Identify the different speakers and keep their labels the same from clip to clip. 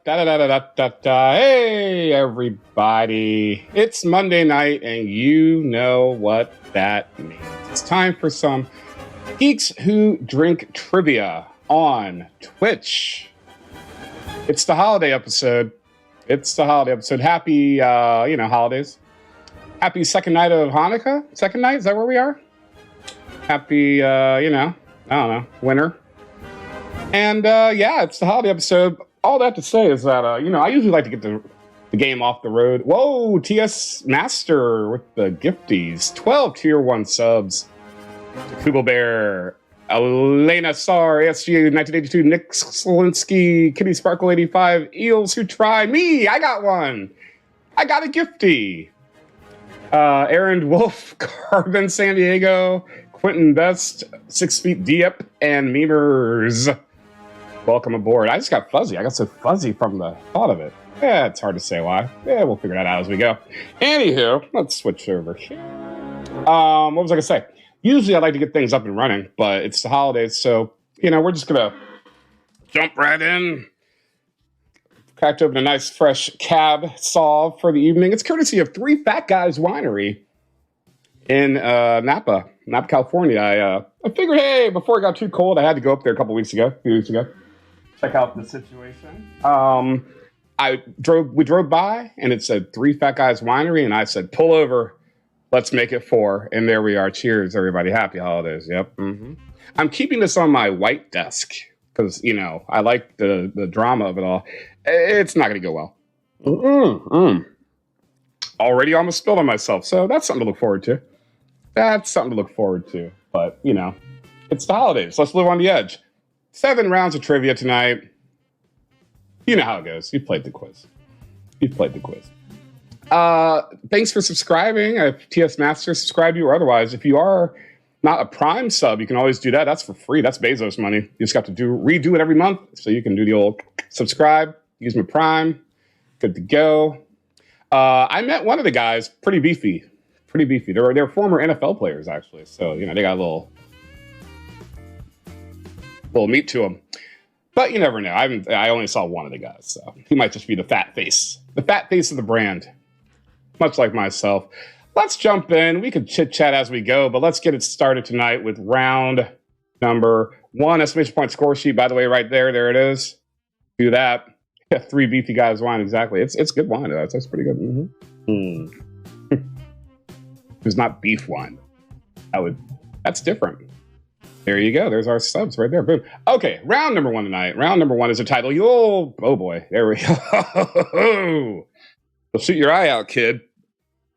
Speaker 1: Hey, everybody. It's Monday night, and you know what that means. It's time for some Geeks Who Drink trivia on Twitch. It's the holiday episode. Happy, holidays. Happy second night of Hanukkah. Second night? Is that where we are? Happy, winter. And, it's the holiday episode. All that to say is that, I usually like to get the game off the road. Whoa, TS Master with the gifties. 12 Tier 1 subs. Kugel Bear, Elena Sar, ASG 1982, Nick Slinsky, Kitty Sparkle 85, Eels Who Try Me. I got one. I got a gifty. Aaron Wolf, Carbon San Diego, Quentin Best, 6 Feet Deep, and Memers. Welcome aboard. I just got fuzzy. I got so fuzzy from the thought of it. Yeah, it's hard to say why. Yeah, we'll figure that out as we go. Anywho, let's switch over here. What was I going to say? Usually I like to get things up and running, but it's the holidays, so, we're just going to jump right in. Cracked open a nice fresh cab solve for the evening. It's courtesy of Three Fat Guys Winery in Napa, California. I figured, hey, before it got too cold, I had to go up there a few weeks ago. Check out the situation. We drove by, and it said Three Fat Guys Winery, and I said, pull over, let's make it 4. And there we are. Cheers, everybody. Happy holidays. Yep. Mm-hmm. I'm keeping this on my white desk because, I like the drama of it all. It's not going to go well. Already almost spilled on myself, so that's something to look forward to. But, it's the holidays. Let's live on the edge. 7 rounds of trivia tonight. You know how it goes. You've played the quiz. Thanks for subscribing. If TS Master subscribed you or otherwise, if you are not a Prime sub, you can always do that. That's for free. That's Bezos money. You just got to redo it every month. So you can do the old subscribe, use my Prime. Good to go. I met one of the guys, pretty beefy. They're former NFL players, actually. So, they got a little meat to them. But you never know. I only saw one of the guys, so he might just be the fat face of the brand, much like myself. Let's jump in. We could chit-chat as we go, but let's get it started tonight with round number 1. Exclamation point score sheet, by the way, right there. There it is. Do that. Yeah, 3 beefy guys wine, exactly. It's good wine. That's pretty good. Mm-hmm. It's not beef wine. That's different. There you go. There's our subs right there. Boom. Okay, round number 1 tonight. Round number 1 is a title. Oh boy. There we go. Well, shoot your eye out, kid.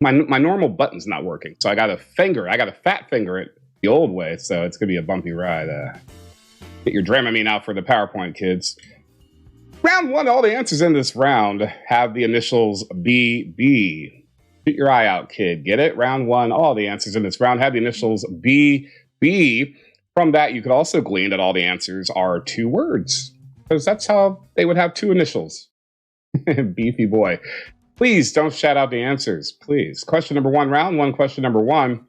Speaker 1: My normal button's not working, so I got a fat finger it the old way, so it's going to be a bumpy ride. Get your Dramamine out for the PowerPoint, kids. Round 1, all the answers in this round have the initials BB. Shoot your eye out, kid. Get it? Round 1, all the answers in this round have the initials BB. From that, you could also glean that all the answers are 2 words, because that's how they would have 2 initials. Beefy boy. Please don't shout out the answers, please. Question number 1, round 1, question number 1.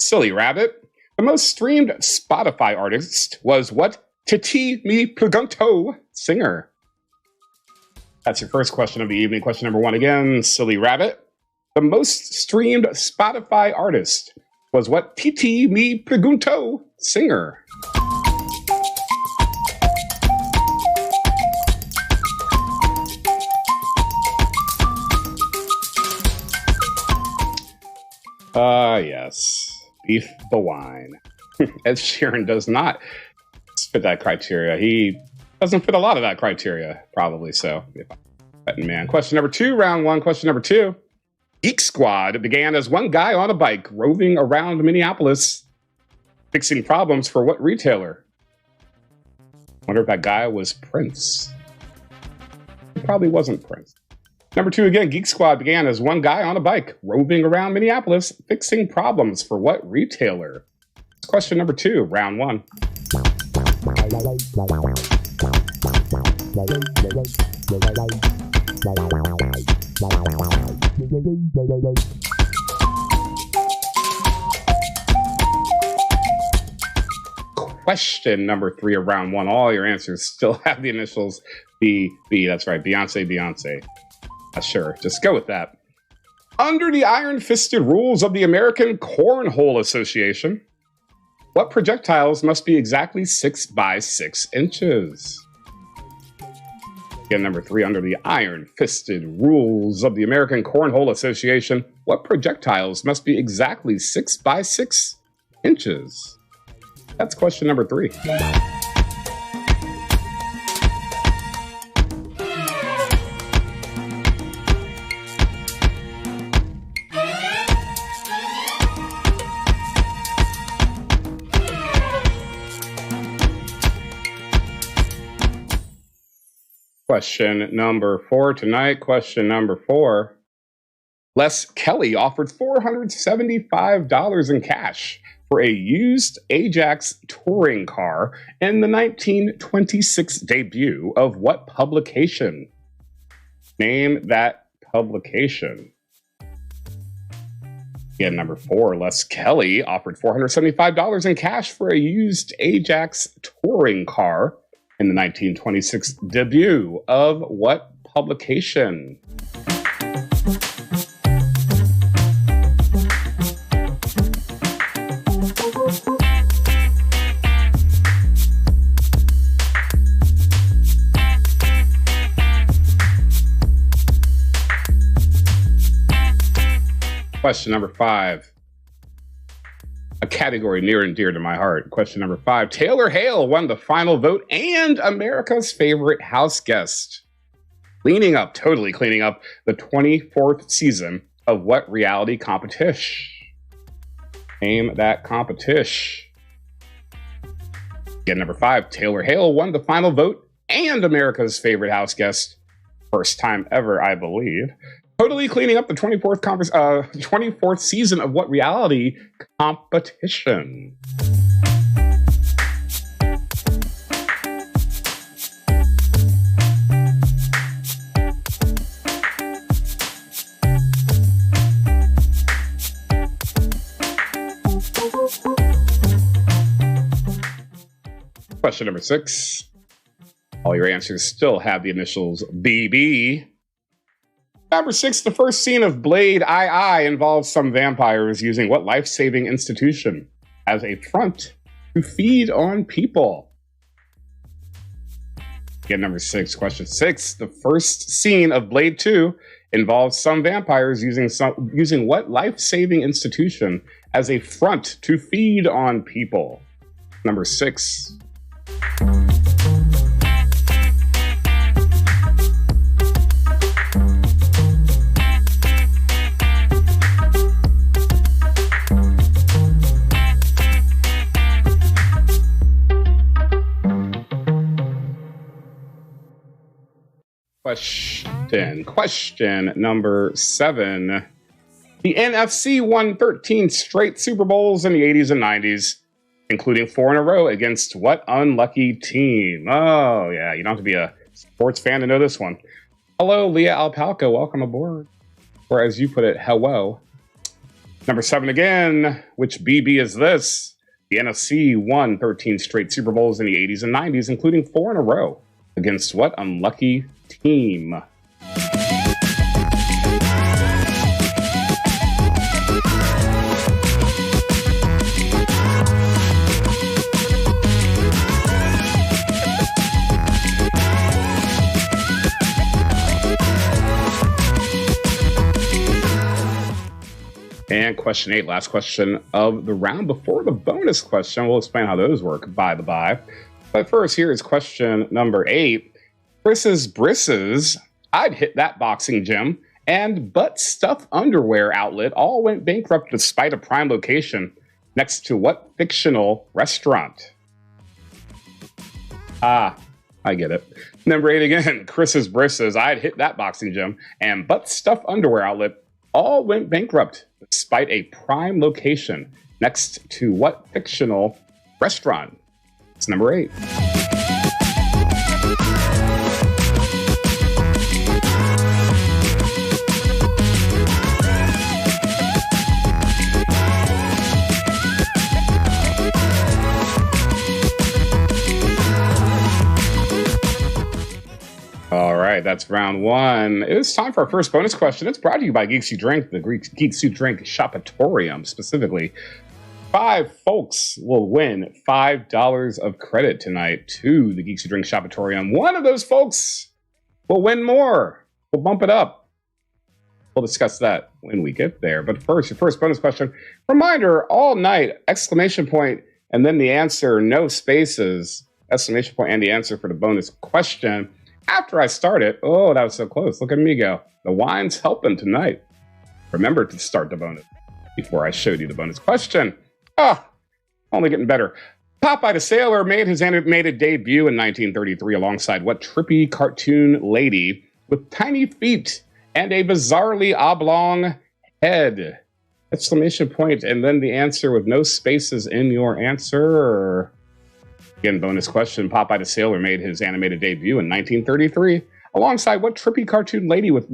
Speaker 1: Silly Rabbit. The most streamed Spotify artist was what Titi Me Pregunto singer? That's your first question of the evening. Question number 1 again, Silly Rabbit. The most streamed Spotify artist was what Titi Me Pregunto singer? Yes. Beef the wine. Ed Sheeran does not fit that criteria. He doesn't fit a lot of that criteria, probably so. Man. Question number 2, round 1, question number 2. Geek Squad began as one guy on a bike roving around Minneapolis, fixing problems for what retailer? Wonder if that guy was Prince. It probably wasn't Prince. Number 2 again, Geek Squad began as one guy on a bike roving around Minneapolis, fixing problems for what retailer? Question number 2, round 1. Question number 3 of round 1. All your answers still have the initials B. That's right. Beyonce. Sure. Just go with that. Under the iron-fisted rules of the American Cornhole Association, what projectiles must be exactly 6 by 6 inches? Again, number 3, under the iron-fisted rules of the American Cornhole Association, what projectiles must be exactly 6 by 6 inches? That's question number 3. Question number 4 tonight. Question number 4. Les Kelly offered $475 in cash for a used Ajax touring car in the 1926 debut of what publication? Name that publication. Again, number 4. Les Kelly offered $475 in cash for a used Ajax touring car in the 1926 debut of what publication? Question number 5. A category near and dear to my heart. Question number 5. Taylor Hale won the final vote and America's favorite house guest. Totally cleaning up the 24th season of what reality competition? Name that competition. Again, number 5. Taylor Hale won the final vote and America's favorite house guest. First time ever, I believe. Totally cleaning up the 24th season of what reality competition? Question number 6. All your answers still have the initials BB. Number 6, the first scene of Blade II involves some vampires using what life-saving institution as a front to feed on people? Again, number 6, question 6, the first scene of Blade 2 involves some vampires using what life-saving institution as a front to feed on people? Number 6. Question number 7. The NFC won 13 straight Super Bowls in the 80s and 90s, including 4 in a row against what unlucky team? Oh, yeah, you don't have to be a sports fan to know this one. Hello, Leah Alpalco, welcome aboard. Or as you put it, hello. Number 7 again, which BB is this? The NFC won 13 straight Super Bowls in the 80s and 90s, including 4 in a row against what unlucky team? And question 8, last question of the round before the bonus question. We'll explain how those work by the by. But first, here is question number 8. Chris's Brisses, I'd hit that boxing gym, and butt stuff underwear outlet all went bankrupt despite a prime location next to what fictional restaurant? Ah, I get it. Number 8 again, Chris's Brisses, I'd hit that boxing gym, and butt stuff underwear outlet all went bankrupt despite a prime location next to what fictional restaurant? It's number 8. that's round one. It's time for our first bonus question. It's brought to you by Geeks You Drink, the Geeks You Drink Shopatorium specifically. 5 folks will win $5 of credit tonight to the Geeks You Drink Shopatorium. One of those folks will win more. We'll bump it up. We'll discuss that when we get there. But first, your first bonus question. Reminder, all night, exclamation point, and then the answer, no spaces. Exclamation point and the answer for the bonus question. After I start it, oh, that was so close. Look at me go. The wine's helping tonight. Remember to start the bonus before I showed you the bonus question. Only getting better. Popeye the Sailor made his animated debut in 1933 alongside what trippy cartoon lady with tiny feet and a bizarrely oblong head? Exclamation point and then the answer with no spaces in your answer. Again, bonus question. Popeye the Sailor made his animated debut in 1933 alongside what trippy cartoon lady with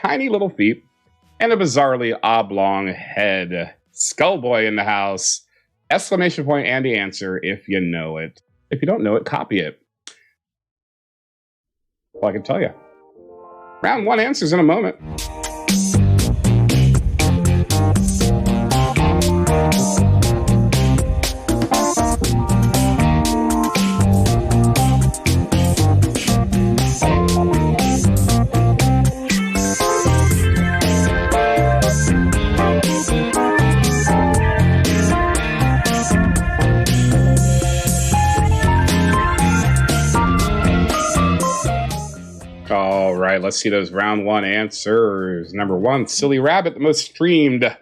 Speaker 1: tiny little feet and a bizarrely oblong head? Skullboy in the house. Exclamation point and the answer if you know it. If you don't know it, copy it. Well, I can tell you. Round one answers in a moment. All right, let's see those round one answers. Number one, Silly Rabbit, the most streamed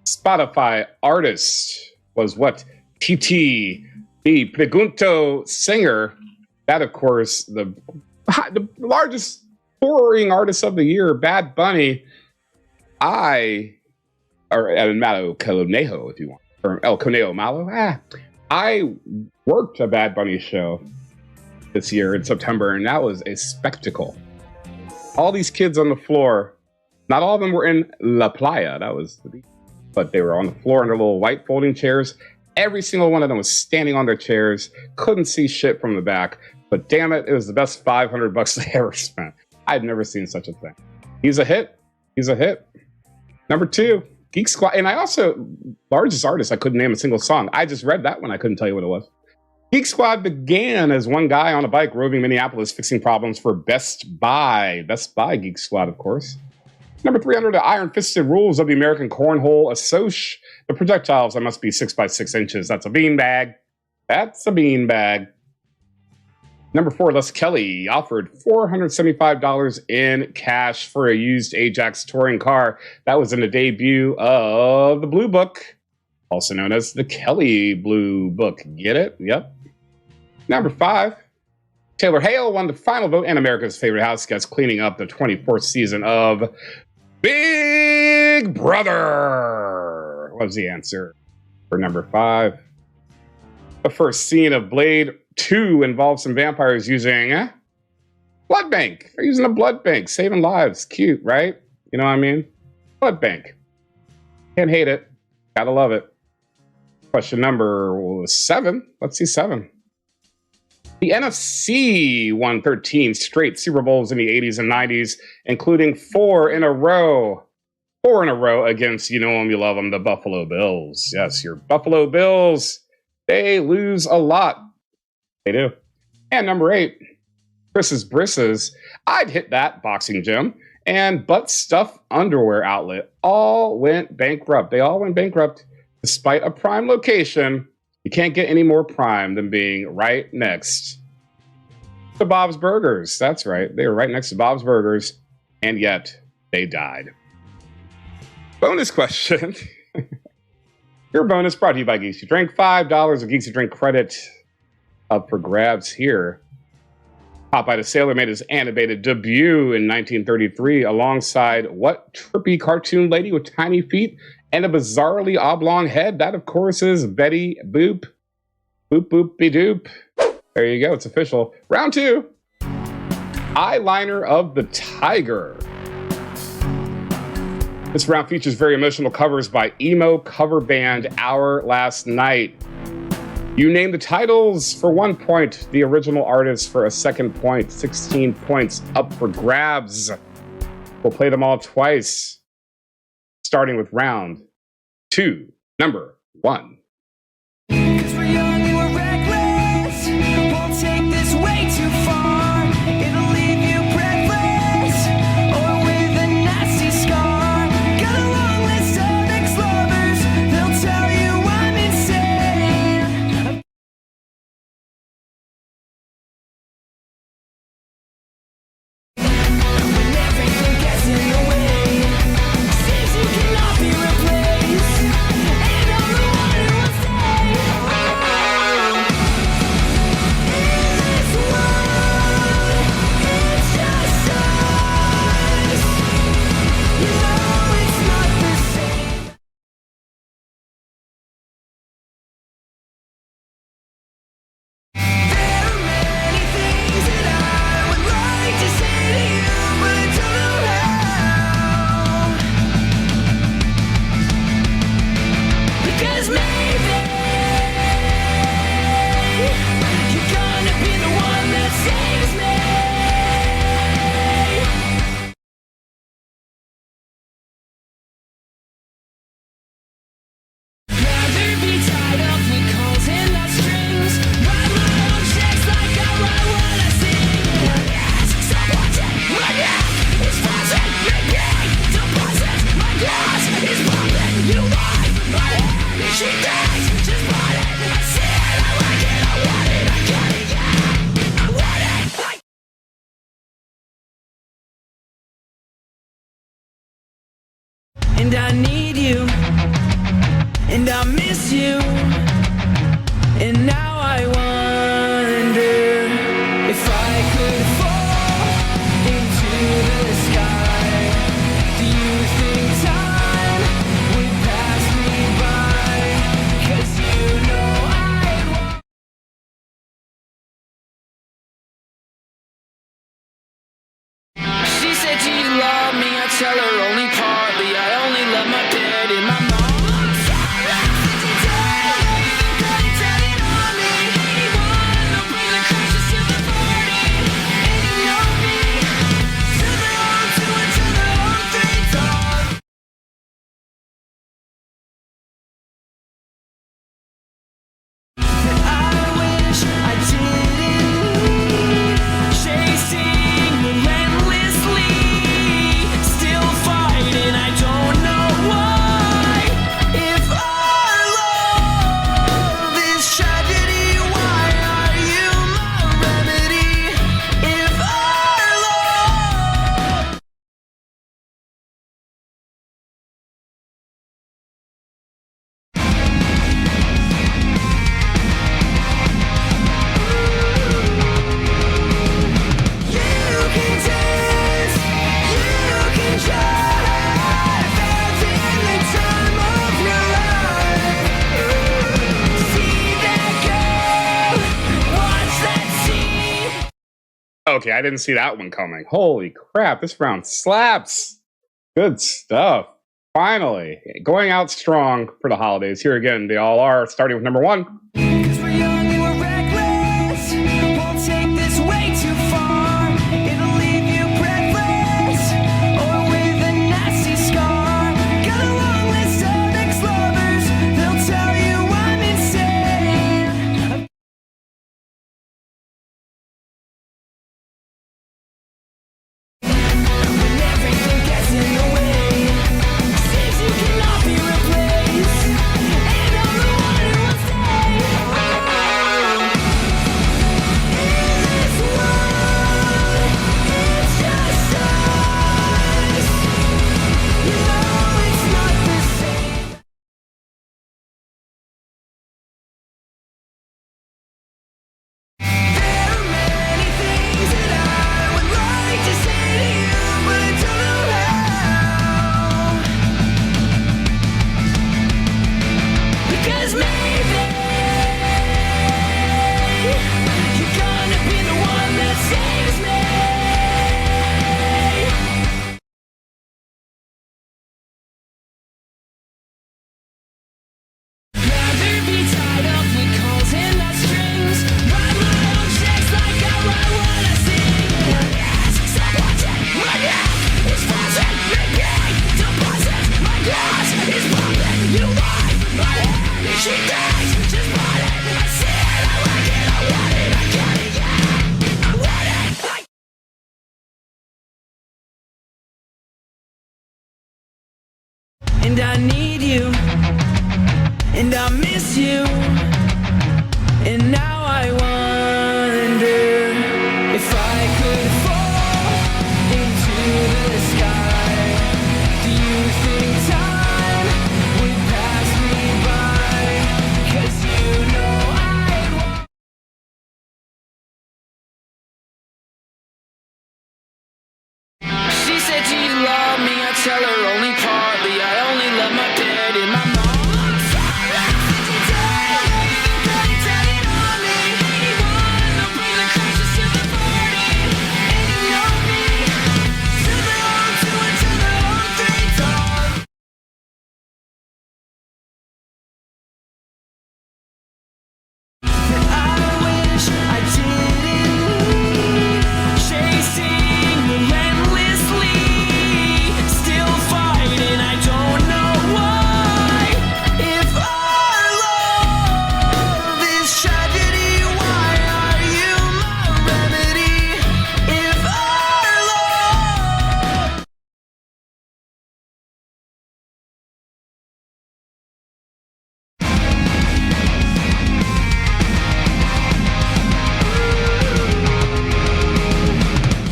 Speaker 1: Spotify artist was what? TT, the Pregunto singer. That, of course, the largest touring artist of the year, Bad Bunny. Or El Malo Conejo, if you want, or El Conejo Malo. I worked a Bad Bunny show this year in September, and that was a spectacle. All these kids on the floor, not all of them were in La Playa, but they were on the floor in their little white folding chairs. Every single one of them was standing on their chairs, couldn't see shit from the back, but damn it, it was the best $500 they ever spent. I've never seen such a thing. He's a hit. Number two, Geek Squad, and I also, largest artist, I couldn't name a single song. I just read that one, I couldn't tell you what it was. Geek Squad began as one guy on a bike roving Minneapolis fixing problems for Best Buy. Best Buy Geek Squad, of course. Number 300, the iron-fisted rules of the American Cornhole Assoc. The projectiles, that must be 6 by 6 inches. That's a beanbag. Number 4, Les Kelly offered $475 in cash for a used Ajax touring car. That was in the debut of the Blue Book, also known as the Kelly Blue Book. Get it? Yep. Number 5, Taylor Hale won the final vote and America's favorite house guest, cleaning up the 24th season of Big Brother. What was the answer for number 5? The first scene of Blade 2 involves some vampires using blood bank. They're using a blood bank, saving lives. Cute, right? You know what I mean? Blood bank. Can't hate it. Gotta love it. Question number 7. Let's see 7. The NFC won 13 straight Super Bowls in the 80s and 90s, including 4 in a row. 4 in a row against, you know them, you love them, the Buffalo Bills. Yes, your Buffalo Bills. They lose a lot. They do. And number 8, Chris's Brisses. I'd hit that boxing gym. And Butt Stuff Underwear Outlet all went bankrupt. They all went bankrupt despite a prime location. You can't get any more prime than being right next to Bob's Burgers. That's right. They were right next to Bob's Burgers, and yet they died. Bonus question. Your bonus brought to you by Geeks You Drink. $5 of Geeks You Drink credit up for grabs here. Popeye the Sailor made his animated debut in 1933 alongside what trippy cartoon lady with tiny feet and a bizarrely oblong head? That, of course, is Betty Boop. Boop, boop, be doop. There you go. It's official. Round 2. Eyeliner of the Tiger. This round features very emotional covers by emo cover band Our Last Night. You name the titles for 1 point, the original artist for a second point, 16 points up for grabs. We'll play them all twice, starting with round 2, number 1.
Speaker 2: 'Cause we're young and we're reckless. Won't take this way too far. It'll leave you breathless or with a nasty scar. Got a long list of ex-lovers. They'll tell you I'm insane. When everything gets in the way, seems you cannot be replaced. And I'm the one who will stay. In this world, it's just us. You know it's not the same. There are many things that I would like to say to you, but I don't know how. Because maybe you're gonna be the one that saves me. Rather be tied up with calls and not strings. Write my own checks like I write what I sing. My ass, stop watching. My neck is frozen. Repeat deposit. My glass is bubbling. You lie. My head, she thinks. Just bought it. I see it. I like it. I want it. I got it. Yeah. I want it. And I need you. And I miss you. And now I wonder if I could fall into the sky. Do you think time would pass me by? 'Cause you know I'd want. She said, do you love me? I tell her only partly. I only love my dad and my mom. I'm sorry, on me. Anyone, they'll bring the crashes to the party. And you know me. To their own, to their own three times. I wish I didn't. Chasing relentlessly, still fighting. I don't know why. If our love is tragedy, why are you my remedy? If our love. You can dance, you can drive, that's in the time of your life. See that girl, watch that scene.
Speaker 1: Okay, I didn't see that one coming. Holy crap, this round slaps. Good stuff. Finally, going out strong for the holidays. Here again, they all are, starting with number 1.
Speaker 2: 'Cause we're young and we're reckless. Won't take this way too far. It'll leave you breathless or with a nasty scar. Got a long list of ex-lovers. They'll tell you I'm insane. When everything gets in the way, seems you cannot be replaced. And I'm the one who will stay. She thinks she's wanted. I see it, I like it, I want it, I got it, yeah. I want it. And I need you, and I miss you, and now I wonder if I could fall into the sky. Do you think time would pass me by? 'Cause you know I'd want. She said she loved me, I tell her only partly. I only love my dad and my mom. I'm sorry, did you tell me? You got it, tell it on me. Anyone, they'll bring the crashes to the party. And you know me. To the home, to it, to the home, 3 times. I wish I didn't leave, chasing relentlessly, still fighting, I don't know why. If our love is tragedy, why are you my remedy? If our love.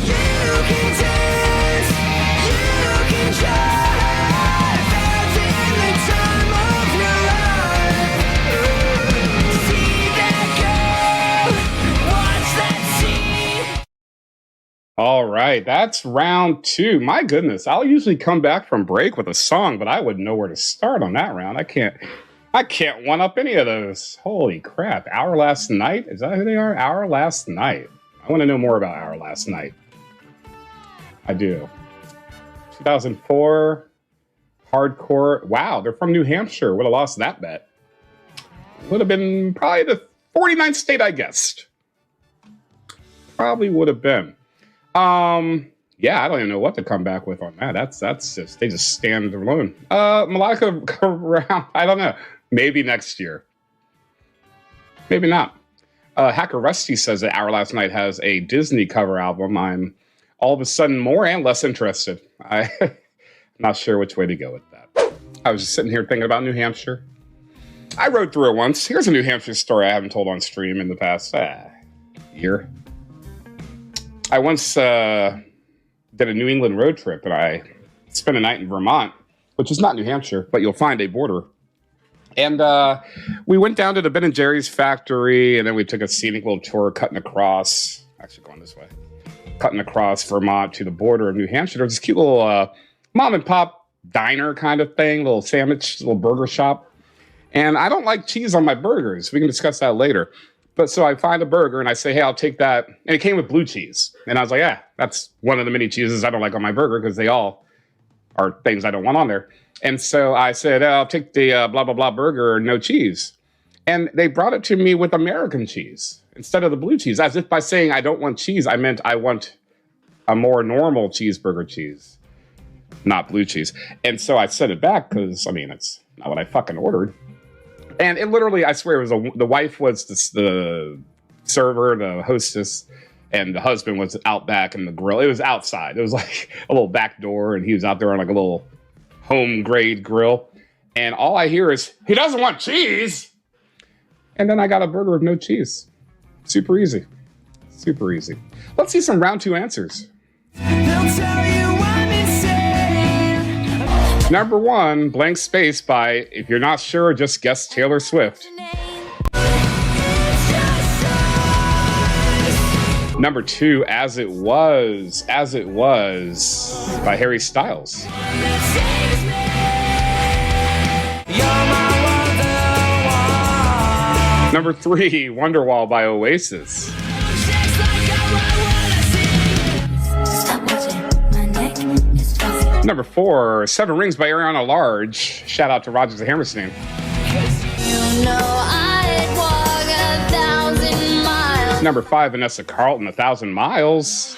Speaker 2: You can dance, you can drive, having the time of your life. See that girl, watch that scene.
Speaker 1: All right, that's round 2. My goodness, I'll usually come back from break with a song, but I wouldn't know where to start on that round. I can't one up any of those. Holy crap. Our Last Night? Is that who they are? Our Last Night. I want to know more about Our Last Night. I do. 2004, hardcore. Wow, they're from New Hampshire. Would have lost that bet. Would have been probably the 49th state I guessed. Probably would have been. Yeah, I don't even know what to come back with on that. That's just, they just stand alone. Melodica around, I don't know. Maybe next year. Maybe not. Hacker Rusty says that Our Last Night has a Disney cover album. I'm all of a sudden more and less interested. I'm not sure which way to go with that. I was just sitting here thinking about New Hampshire. I rode through it once. Here's a New Hampshire story I haven't told on stream in the past year. I once did a New England road trip, and I spent a night in Vermont, which is not New Hampshire, but you'll find a border. And we went down to the Ben & Jerry's factory, and then we took a scenic little tour cutting across, actually going this way, cutting across Vermont to the border of New Hampshire. There was this cute little mom and pop diner kind of thing, little sandwich, little burger shop. And I don't like cheese on my burgers. We can discuss that later. But so I find a burger and I say, hey, I'll take that. And it came with blue cheese. And I was like, yeah, that's one of the many cheeses I don't like on my burger because they all are things I don't want on there. And so I said, I'll take the blah, blah, blah burger, no cheese. And they brought it to me with American cheese instead of the blue cheese, as if by saying I don't want cheese, I meant I want a more normal cheeseburger cheese, not blue cheese. And so I sent it back because, I mean, it's not what I fucking ordered. And it literally, I swear, it was the wife was the server, the hostess, and the husband was out back in the grill. It was outside. It was like a little back door, and he was out there on like a little home grade grill. And all I hear is, he doesn't want cheese. And then I got a burger with no cheese. Super easy. Super easy. Let's see some round 2 answers.
Speaker 2: They'll tell you I'm insane.
Speaker 1: Number 1, Blank Space by, if you're not sure, just guess Taylor Swift. Number 2, As It Was by Harry Styles. Number 3, Wonderwall by Oasis. Number 4, Seven Rings by Ariana Large. Shout out to Rogers and Hammerstein.
Speaker 2: You know I'd walk 1,000 miles.
Speaker 1: Number 5, Vanessa Carlton, 1,000 Miles.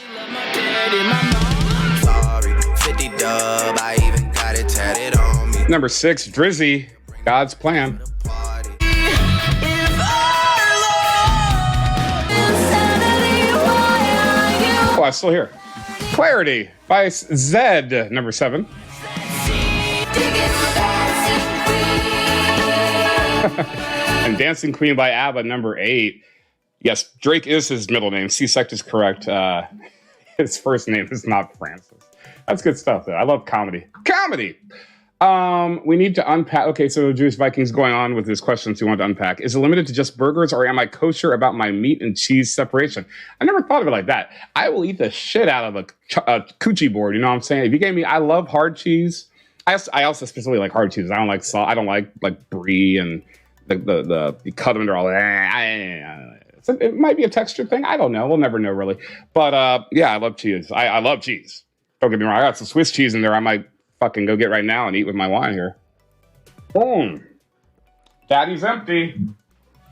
Speaker 3: Sorry, 50 dub, I even got it tatted on me.
Speaker 1: Number 6, Drizzy, God's Plan.
Speaker 3: Party.
Speaker 1: I'm still here. Clarity by Zed, number 7. And Dancing Queen by ABBA, number 8. Yes, Drake is his middle name. C-Sect is correct. His first name is not Francis. That's good stuff, though. I love comedy. Comedy! We need to unpack. Okay, so Jewish Vikings going on with his questions you want to unpack. Is it limited to just burgers, or am I kosher about my meat and cheese separation? I never thought of it like that. I will eat the shit out of a coochie board, you know what I'm saying? If you gave me, I love hard cheese. I also specifically like hard cheese. I don't like salt. I don't like brie and the you cut them and they're all. So it might be a texture thing. I don't know. We'll never know really. But yeah, I love cheese. I love cheese. Don't get me wrong. I got some Swiss cheese in there. I might fucking go get right now and eat with my wine here. Boom. Daddy's empty.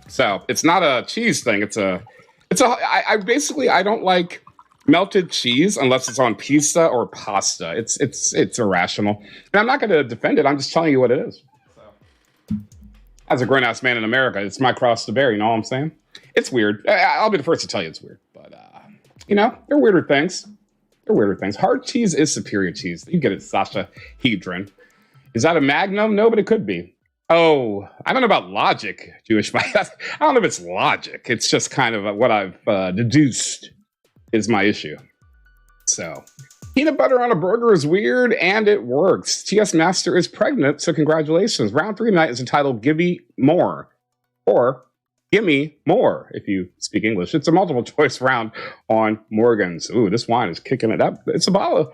Speaker 1: So it's not a cheese thing. I basically don't like melted cheese unless it's on pizza or pasta. It's irrational. And I'm not going to defend it. I'm just telling you what it is. So, as a grown-ass man in America, it's my cross to bear. You know what I'm saying? It's weird. I'll be the first to tell you it's weird. But, there are weirder things. Hard cheese is superior cheese. You get it, Sasha Hedron. Is that a Magnum? No, but it could be. Oh, I don't know about logic, Jewish. I don't know if it's logic. It's just kind of what I've deduced is my issue. So, peanut butter on a burger is weird, and it works. TS Master is pregnant, so congratulations. Round 3 tonight is entitled Give Me More, or Gimme More, if you speak English. It's a multiple choice round on Morgan's. Ooh, this wine is kicking it up. It's a bottle,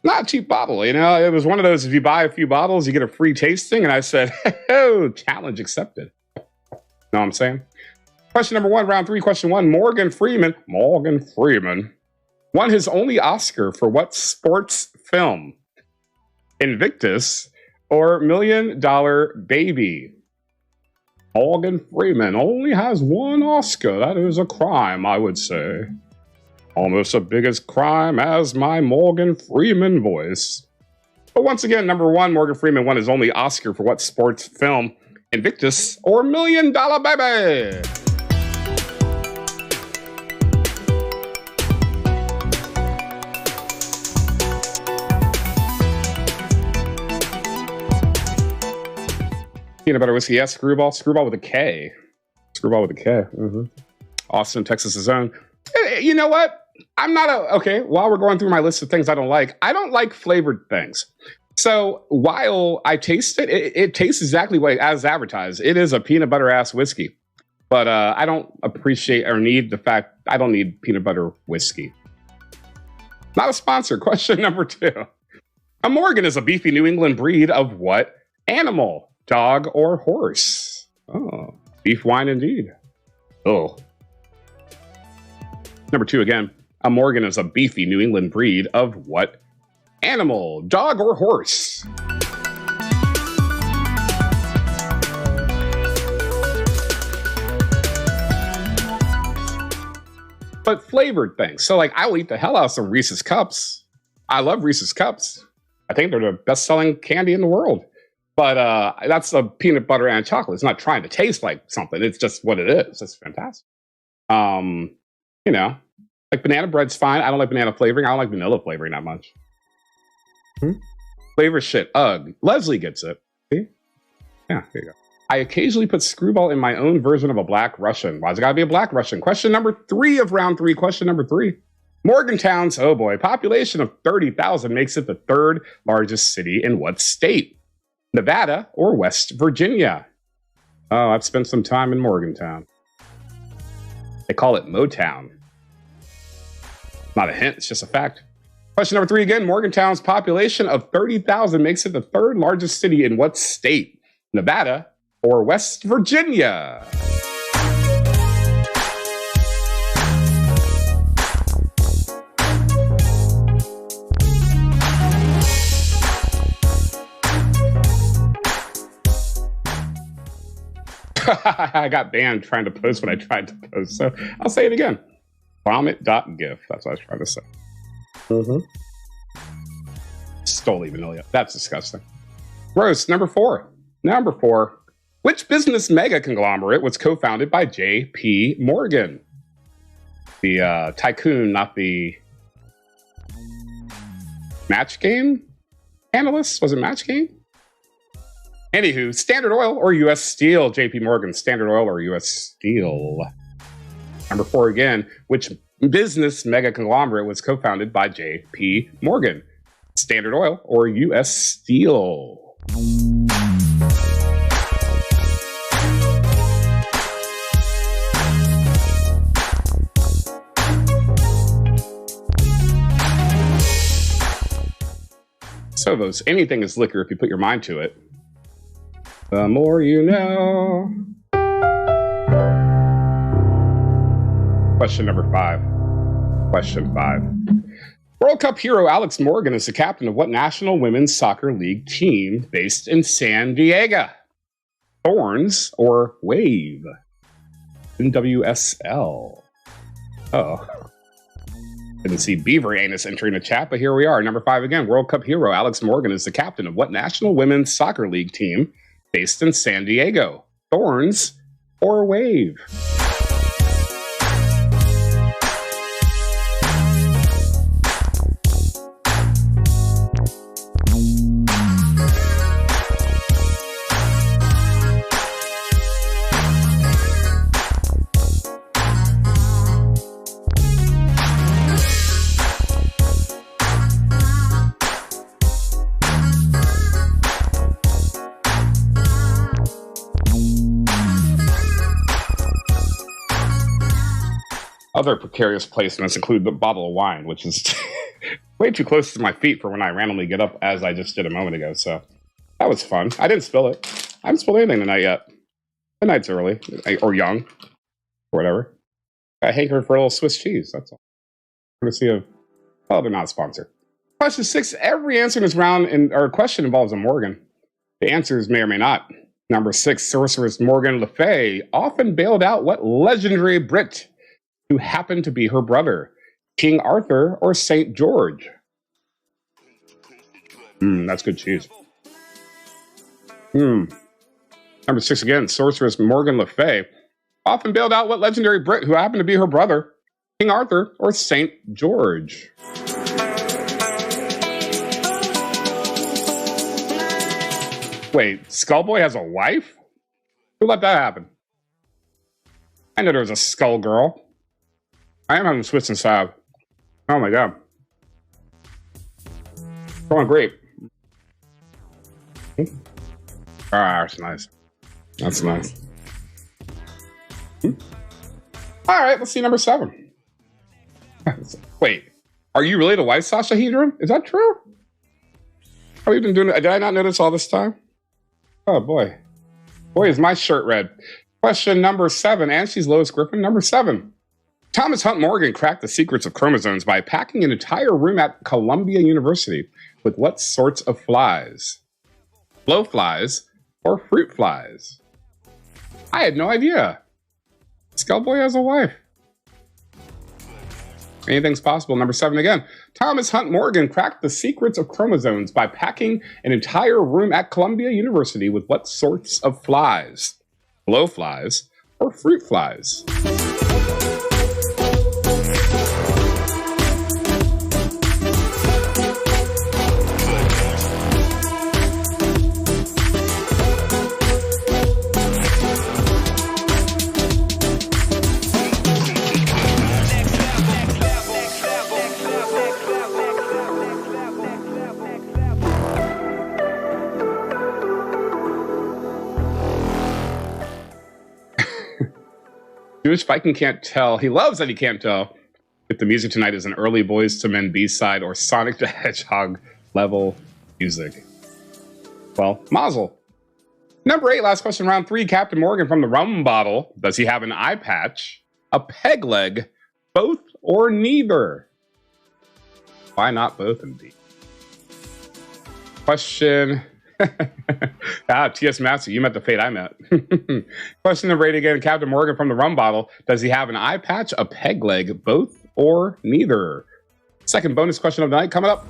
Speaker 1: not a cheap bottle. You know, it was one of those, if you buy a few bottles, you get a free tasting. And I said, oh, challenge accepted. Know what I'm saying? Question number 1, round 3, question 1. Morgan Freeman won his only Oscar for what sports film? Invictus or $1 Million Baby? Morgan Freeman only has one Oscar. That is a crime, I would say. Almost as big as crime as my Morgan Freeman voice. But once again, number 1, Morgan Freeman won his only Oscar for what sports film? Invictus or $1 Million Baby? Peanut butter whiskey, yes. Screwball with a K. Mm-hmm. Austin, Texas' own. You know what? I'm not okay, while we're going through my list of things I don't like flavored things. So while I taste it, it tastes exactly as advertised. It is a peanut butter ass whiskey. But I don't appreciate or need the fact I don't need peanut butter whiskey. Not a sponsor. Question number 2. A Morgan is a beefy New England breed of what animal? Dog or horse? Oh, beef wine indeed. Oh. Number 2 again. A Morgan is a beefy New England breed of what animal? Dog or horse? But flavored things. So, I will eat the hell out of some Reese's Cups. I love Reese's Cups. I think they're the best-selling candy in the world. But that's a peanut butter and chocolate. It's not trying to taste like something. It's just what it is. It's fantastic. Banana bread's fine. I don't like banana flavoring. I don't like vanilla flavoring that much. Flavor shit. Ugh. Leslie gets it. See? Yeah, there you go. I occasionally put Screwball in my own version of a Black Russian. Why's it gotta be a Black Russian? Question number 3 of round 3. Question number 3. Morgantown's, oh boy, population of 30,000 makes it the 3rd largest city in what state? Nevada or West Virginia? Oh, I've spent some time in Morgantown. They call it Motown. Not a hint, it's just a fact. Question number 3 again. Morgantown's population of 30,000 makes it the 3rd largest city in what state? Nevada or West Virginia? I got banned trying to post what I tried to post, so I'll say it again. Vomit.gif. That's what I was trying to say. Stoli vanilla. That's disgusting. Gross. Number 4. Which business mega conglomerate was co-founded by J.P. Morgan? The tycoon, not the Match game analyst? Was it match game? Anywho, Standard Oil or U.S. Steel? JP Morgan, Standard Oil or U.S. Steel? Number 4 again, which business mega conglomerate was co-founded by JP Morgan? Standard Oil or U.S. Steel? So those, anything is liquor if you put your mind to it. The more you know. Question number 5. Question 5. World Cup hero Alex Morgan is the captain of what national women's soccer league team based in San Diego? Thorns or Wave? NWSL. Oh. Didn't see Beaver Anus entering the chat, but here we are. Number 5 again. World Cup hero Alex Morgan is the captain of what national women's soccer league team based in San Diego? Thorns or Wave? Other precarious placements include the bottle of wine, which is way too close to my feet for when I randomly get up, as I just did a moment ago. So that was fun. I didn't spill it. I haven't spilled anything tonight yet. The night's early, or young, or whatever. I hankered for a little Swiss cheese. That's all. Courtesy of, well, they're not sponsored. Question 6. Every answer in this round or question involves a Morgan. The answers may or may not. Number 6. Sorceress Morgan Le Fay often bailed out what legendary Brit who happened to be her brother? King Arthur or St. George? That's good cheese. Number 6 again. Sorceress Morgan Le Fay often bailed out what legendary Brit who happened to be her brother? King Arthur or St. George? Wait, Skullboy has a wife? Who let that happen? I know there was a Skull Girl. I am having Swiss and Sav. Oh my god. Going great. Ah, that's nice. That's nice. Alright, let's see number 7. Wait, are you really the wife, Sasha Hedron? Is that true? Have you been doing it? Did I not notice all this time? Oh boy. Boy, is my shirt red. Question number 7. And she's Lois Griffin. Number 7. Thomas Hunt Morgan cracked the secrets of chromosomes by packing an entire room at Columbia University with what sorts of flies? Blowflies or fruit flies? I had no idea. Skullboy has a wife. Anything's possible. Number 7 again. Thomas Hunt Morgan cracked the secrets of chromosomes by packing an entire room at Columbia University with what sorts of flies? Blowflies or fruit flies? Jewish Viking can't tell. He loves that he can't tell if the music tonight is an early Boys to Men B-side or Sonic the Hedgehog level music. Well, mazel. Number 8, last question, round 3. Captain Morgan from the rum bottle. Does he have an eye patch, a peg leg, both or neither? Why not both indeed? Question... T.S. Massey, you met the fate I met. Question number 8 again. Captain Morgan from the rum bottle. Does he have an eye patch, a peg leg, both or neither? Second bonus question of the night coming up.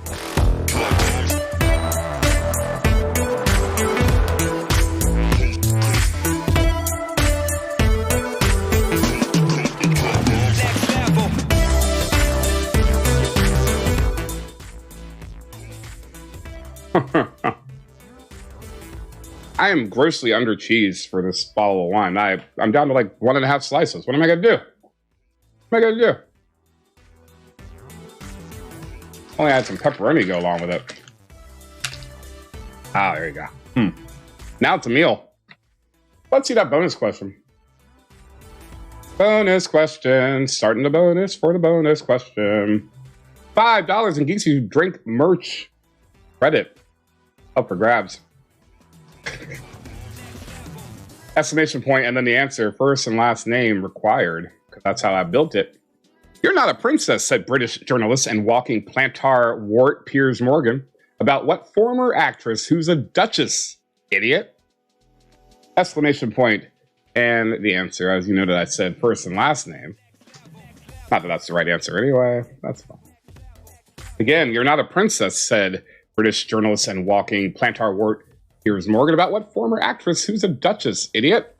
Speaker 1: I am grossly under cheese for this bottle of wine. I'm down to like 1.5 slices. What am I gonna do? What am I gonna do? Only add some pepperoni to go along with it. Ah, there you go. Now it's a meal. Let's see that bonus question. Bonus question. Starting the bonus for the bonus question. $5 in Geeks You Drink merch credit up for grabs. Exclamation point and then the answer, first and last name required, because that's how I built it. You're not a princess, said British journalist and walking plantar wart Piers Morgan about what former actress who's a duchess, idiot? Exclamation point and the answer, as you noted, I said first and last name. Not that that's the right answer anyway, that's fine. Again, you're not a princess, said British journalist and walking plantar wart Piers Morgan about what former actress who's a duchess, idiot?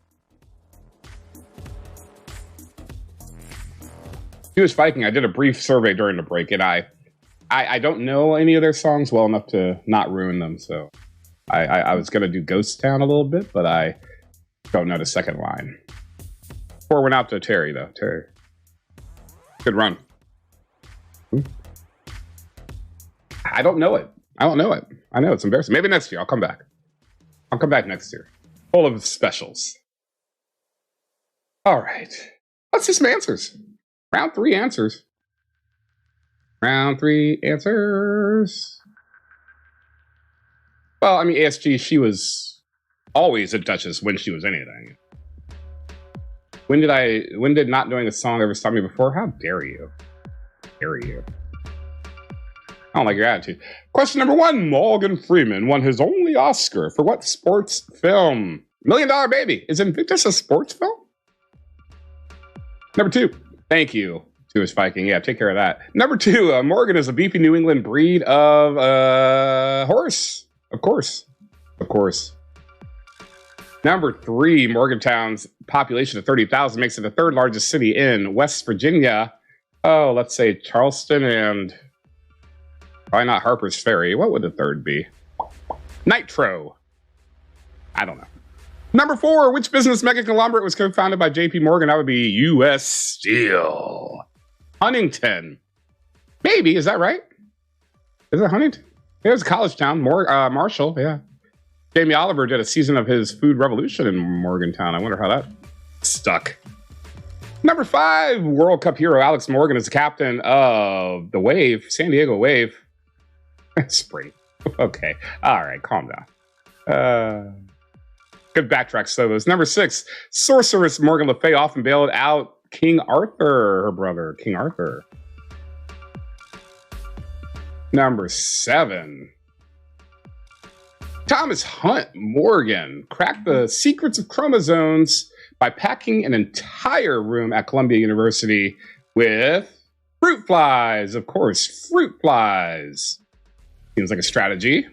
Speaker 1: Jewish Viking, I did a brief survey during the break, and I don't know any of their songs well enough to not ruin them, so I was going to do Ghost Town a little bit, but I don't know the second line. Before went out to Terry, though. Terry. Good run. I don't know it. I know it's embarrassing. Maybe next year. I'll come back. I'll come back next year. Full of specials. All right. Let's do some answers. Round 3 answers. Round 3 answers. Well, I mean, ASG, she was always a duchess when she was anything. When did not knowing a song ever stop me before? How dare you? Dare you? I don't like your attitude. Question number 1. Morgan Freeman won his only Oscar for what sports film? $1 Million Baby. Is Invictus a sports film? Number 2. Thank you, Jewish Viking. Yeah, take care of that. Number 2. Morgan is a beefy New England breed of horse. Of course. Of course. Number 3. Morgantown's population of 30,000 makes it the 3rd largest city in West Virginia. Oh, let's say Charleston and... probably not Harper's Ferry. What would the 3rd be? Nitro. I don't know. Number 4. Which business mega conglomerate was co-founded by J.P. Morgan? That would be U.S. Steel. Huntington. Maybe. Is that right? Is it Huntington? Yeah, it's a college town. Marshall. Yeah. Jamie Oliver did a season of his Food Revolution in Morgantown. I wonder how that stuck. Number 5. World Cup hero Alex Morgan is the captain of the Wave, San Diego Wave. Spring. Okay. All right. Calm down. Good backtrack solos. Number 6. Sorceress Morgan Le Fay often bailed out King Arthur, her brother, King Arthur. Number 7. Thomas Hunt Morgan cracked the secrets of chromosomes by packing an entire room at Columbia University with fruit flies. Of course, fruit flies. Seems like a strategy.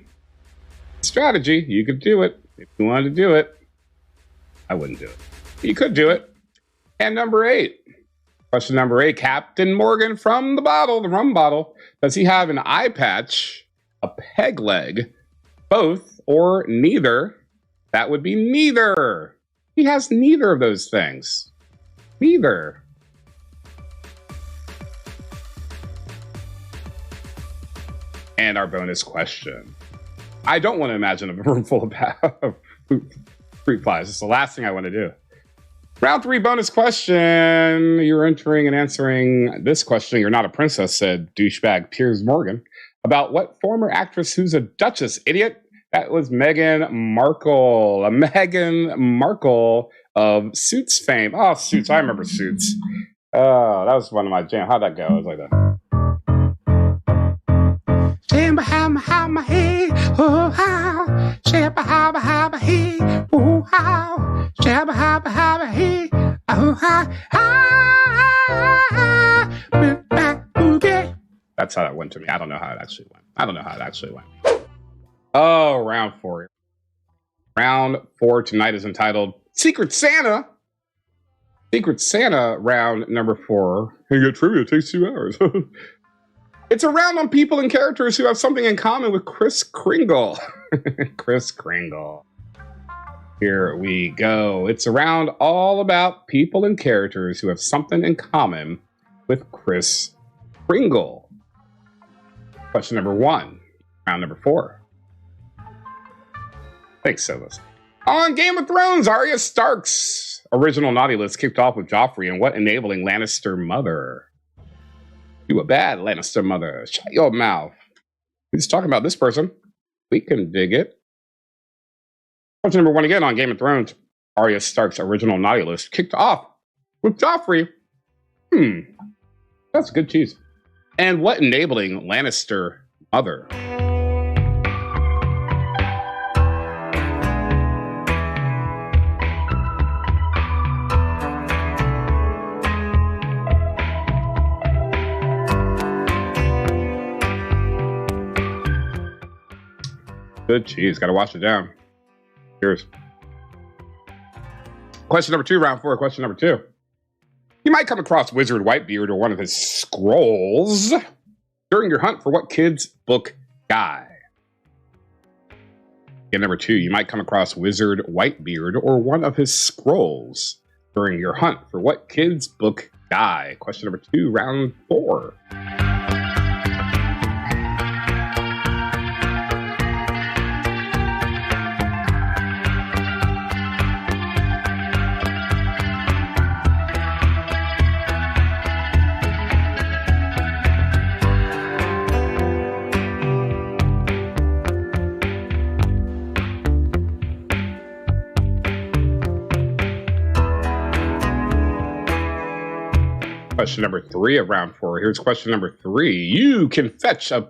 Speaker 1: Strategy. You could do it. If you wanted to do it. I wouldn't do it. You could do it. And number 8. Question number 8. Captain Morgan from the bottle, the rum bottle. Does he have an eye patch, a peg leg, both, or neither? That would be neither. He has neither of those things. Neither. And our bonus question. I don't want to imagine a room full of fruit flies. It's the last thing I want to do. Round 3 bonus question. You're entering and answering this question. You're not a princess, said douchebag Piers Morgan. About what former actress who's a duchess, idiot? That was Meghan Markle. Meghan Markle of Suits fame. Oh, Suits. I remember Suits. Oh, that was one of my jams. How'd that go? It was like that. That's how that went to me. I don't know how it actually went. Oh, round 4. Round 4 tonight is entitled Secret Santa. Secret Santa round number 4. You get trivia, it takes 2 hours. It's around on people and characters who have something in common with Kris Kringle. Kris Kringle. Here we go. It's around all about people and characters who have something in common with Kris Kringle. Question number 1. Round number 4. Thanks, Silas. On Game of Thrones, Arya Stark's original naughty list kicked off with Joffrey and what enabling Lannister mother? You a bad Lannister mother. Shut your mouth. He's talking about this person. We can dig it. Question number 1 again on Game of Thrones. Arya Stark's original naughty list kicked off with Joffrey. That's good cheese. And what enabling Lannister mother? Good cheese. Got to wash it down. Cheers. Question number 2, round 4. Question number 2. You might come across Wizard Whitebeard or one of his scrolls during your hunt for what kid's book guy? Again, number 2. You might come across Wizard Whitebeard or one of his scrolls during your hunt for what kid's book guy? Question number 2, round 4. Question number 3 of round 4. Here's question number 3. You can fetch a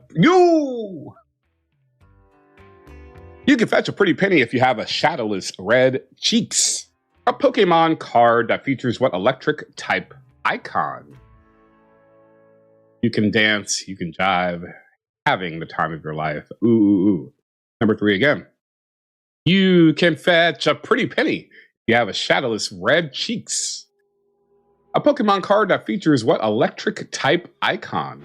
Speaker 1: pretty penny if you have a shadowless red cheeks. A Pokemon card that features what electric type icon? You can dance, you can jive, having the time of your life. Ooh. Number 3 again. You can fetch a pretty penny if you have a shadowless red cheeks. A Pokemon card that features what electric type icon?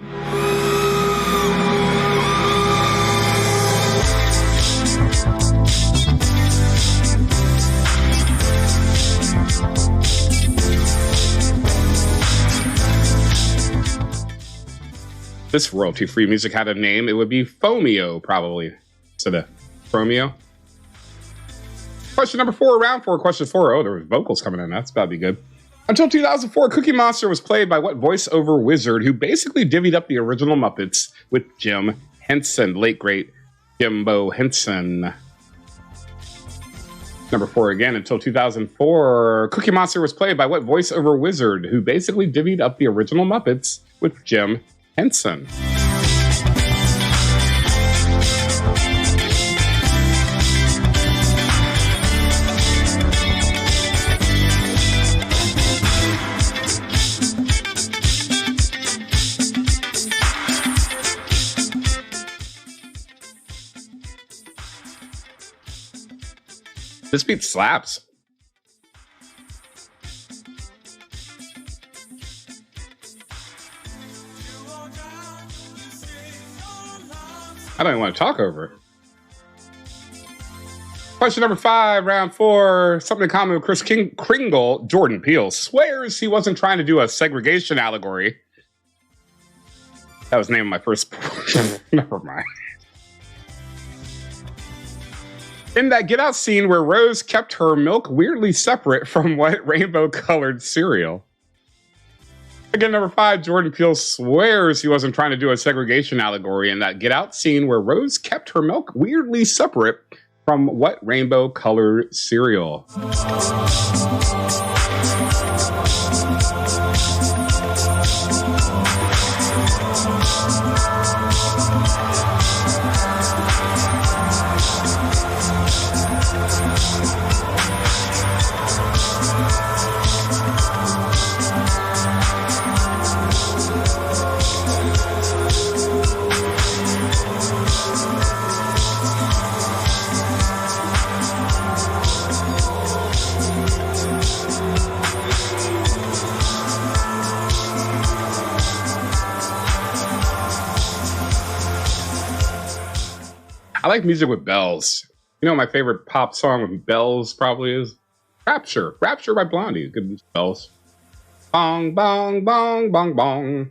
Speaker 1: This royalty-free music had a name, it would be Fomio, probably, instead of Chromio. Question number 4, round 4, question 4. Oh, there were vocals coming in. That's about to be good. Until 2004, Cookie Monster was played by what voiceover wizard who basically divvied up the original Muppets with Jim Henson, late great Jimbo Henson. Number 4 again, until 2004, Cookie Monster was played by what voiceover wizard who basically divvied up the original Muppets with Jim Henson. This beat slaps. I don't even want to talk over it. Question number 5, round 4. Something in common with Kris Kringle. Jordan Peele swears he wasn't trying to do a segregation allegory. That was the name of my first... Never mind. In that Get Out scene where Rose kept her milk weirdly separate from what rainbow-colored cereal? Again, number 5, Jordan Peele swears he wasn't trying to do a segregation allegory in that Get Out scene where Rose kept her milk weirdly separate from what rainbow-colored cereal? I like music with bells. You know, my favorite pop song with bells probably is Rapture. Rapture by Blondie. Good music with bells. Bong, bong, bong, bong, bong.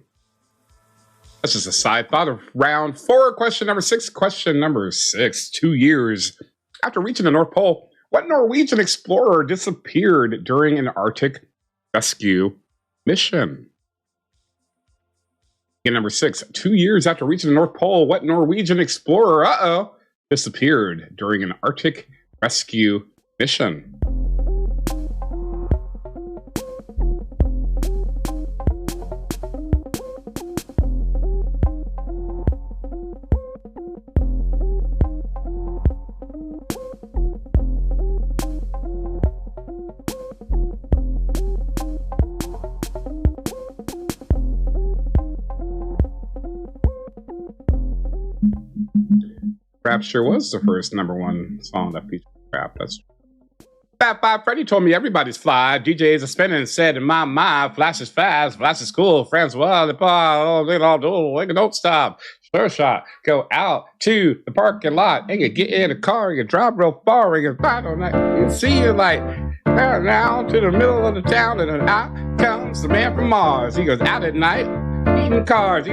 Speaker 1: That's just a side thought of round 4. Question number 6. Question number 6. 2 years after reaching the North Pole, what Norwegian explorer disappeared during an Arctic rescue mission? Again, number 6. 2 years after reaching the North Pole, what Norwegian explorer, disappeared during an Arctic rescue mission? Rapture was the first number 1 song that featured rap. That's true. Fat Five Freddy told me everybody's fly. DJs are spinning, said in my mind, flash is fast, flash is cool, friends, well, they all do, don't stop. Sure shot, go out to the parking lot, and you get in a car, you drive real far, and you ride all night, you see you like, now to the middle of the town, and then out comes the man from Mars. He goes out at night, eating cars,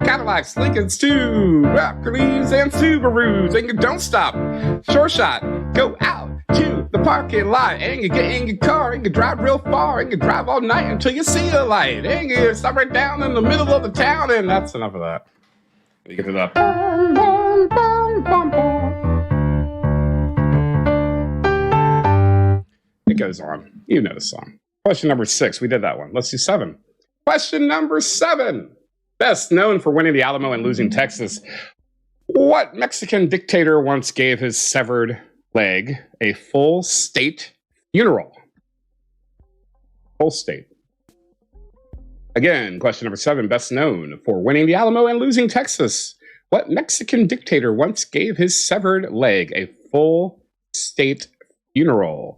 Speaker 1: Cadillacs, Lincolns too, Rockies and Subarus, and you don't stop. Sure shot, go out to the parking lot, and you get in your car, and you drive real far, and you drive all night until you see a light, and you stop right down in the middle of the town, and that's enough of that. You get to the it goes on. You know the song. Question number 6. We did that one. Let's do 7. Question number 7. Best known for winning the Alamo and losing Texas, what Mexican dictator once gave his severed leg a full state funeral? Full state. Again, question number 7. Best known for winning the Alamo and losing Texas, what Mexican dictator once gave his severed leg a full state funeral?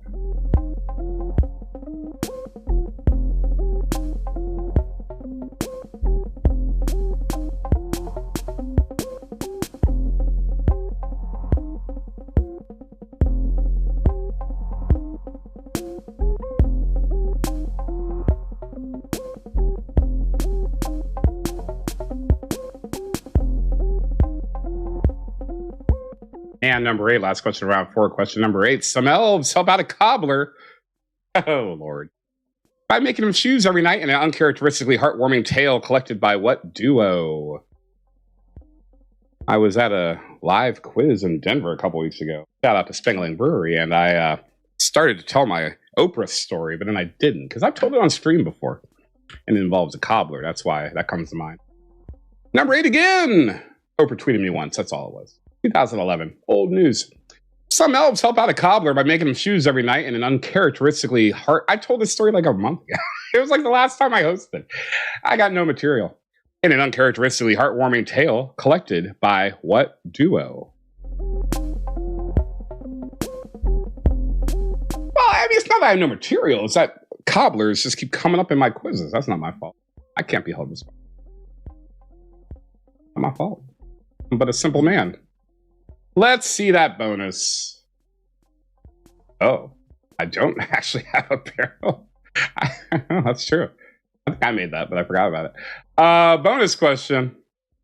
Speaker 1: And number 8, last question, round 4. Question number 8. Some elves help out a cobbler. Oh, Lord. By making him shoes every night in an uncharacteristically heartwarming tale collected by what duo? I was at a live quiz in Denver a couple weeks ago. Shout out to Spengling Brewery. And I started to tell my Oprah story, but then I didn't because I've told it on stream before. And it involves a cobbler. That's why that comes to mind. Number 8 again. Oprah tweeted me once. That's all it was. 2011. Old news. Some elves help out a cobbler by making him shoes every night in an uncharacteristically I told this story like a month ago. It was like the last time I hosted. I got no material. In an uncharacteristically heartwarming tale collected by what duo? Well, I mean, it's not that I have no material. It's that cobblers just keep coming up in my quizzes. That's not my fault. I can't be held responsible. Not my fault. I'm but a simple man. Let's see that bonus. Oh, I don't actually have a barrel. That's true. I think I made that, but I forgot about it. Bonus question.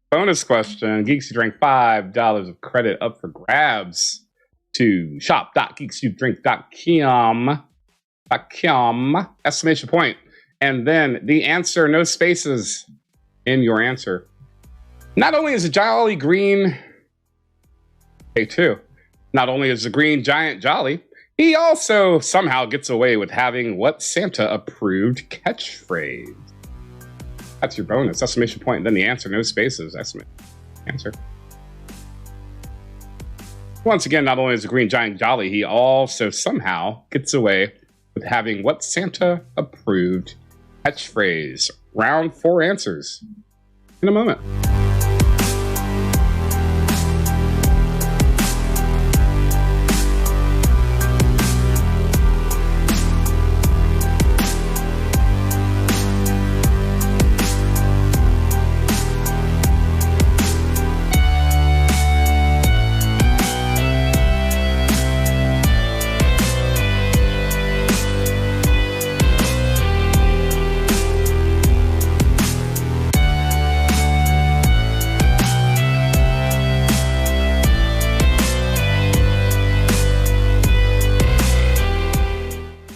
Speaker 1: Bonus question. Geeks Who Drink $5 of credit up for grabs to shop.geekswhodrink.com. Exclamation point. And then the answer, no spaces in your answer. Not only is a jolly green... Not only is the green giant jolly, he also somehow gets away with having what Santa-approved catchphrase. That's your bonus. Exclamation point. And then the answer, no spaces. Answer. Once again, not only is the green giant jolly, he also somehow gets away with having what Santa-approved catchphrase. Round 4 answers in a moment.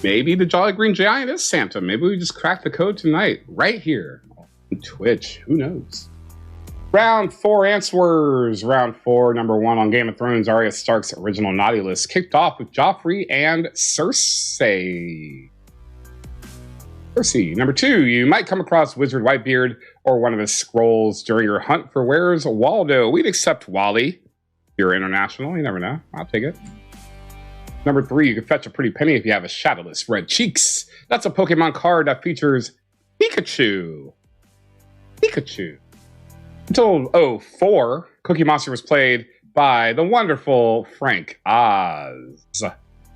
Speaker 1: Maybe the Jolly Green Giant is Santa. Maybe we just crack the code tonight, right here on Twitch. Who knows? Round 4 answers. Round 4, number 1 on Game of Thrones. Arya Stark's original naughty list kicked off with Joffrey and Cersei. Cersei. Number 2, you might come across Wizard Whitebeard or one of his scrolls during your hunt for Where's Waldo. We'd accept Wally. You're international. You never know. I'll take it. Number 3, you can fetch a pretty penny if you have a Shadowless Red Cheeks. That's a Pokemon card that features Pikachu. Pikachu. Until 04, Cookie Monster was played by the wonderful Frank Oz.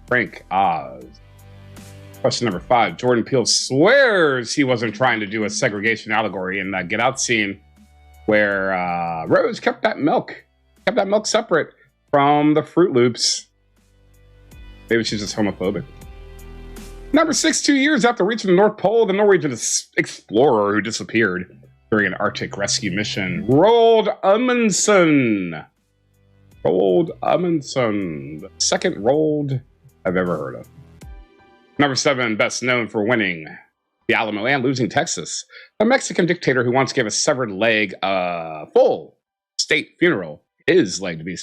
Speaker 1: Frank Oz. Question number 5. Jordan Peele swears he wasn't trying to do a segregation allegory in that Get Out scene where Rose kept that milk separate from the Fruit Loops. Maybe she's just homophobic. Number 6, 2 years after reaching the North Pole, the Norwegian explorer who disappeared during an Arctic rescue mission, Roald Amundsen. Roald Amundsen. The second Roald I've ever heard of. Number 7, best known for winning the Alamo and losing Texas. A Mexican dictator who once gave a severed leg a full state funeral. His leg to be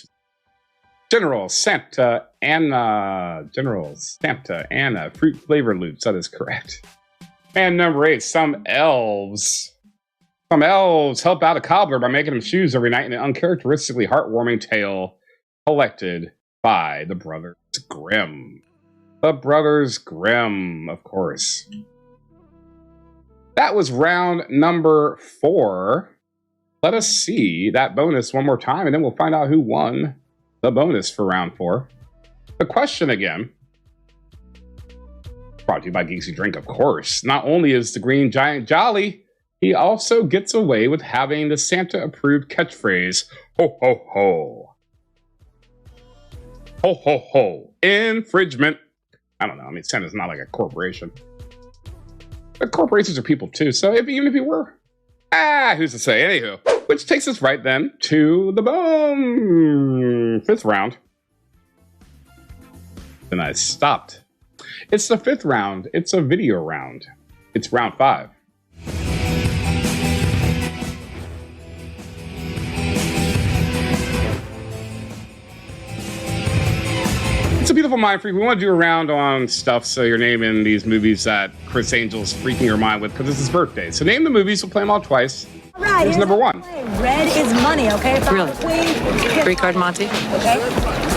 Speaker 1: General Santa Anna, fruit flavor loops. That is correct. And number 8, some elves help out a cobbler by making him shoes every night in an uncharacteristically heartwarming tale collected by the Brothers Grimm. The Brothers Grimm, of course. That was round number 4. Let us see that bonus one more time, and then we'll find out who won the bonus for round 4. The question again, brought to you by Geeks Who Drink, of course. Not only is the Green Giant jolly, he also gets away with having the Santa-approved catchphrase, ho, ho, ho. Ho, ho, ho. Infringement. I don't know. I mean, Santa's not like a corporation. But corporations are people too, so even if you were, who's to say? Anywho, which takes us right then to the 5th round. Then I stopped. It's the 5th round. It's a video round. It's round 5. It's a beautiful mind freak. We want to do a round on stuff, so you're naming these movies that Criss Angel's freaking your mind with because it's his birthday. So name the movies, we'll play them all twice.
Speaker 3: All right,
Speaker 2: Here's
Speaker 3: number
Speaker 2: 1.
Speaker 3: Red is money, okay? Follow
Speaker 4: Really?
Speaker 3: the queen.
Speaker 4: 3-card Monty?
Speaker 3: Okay?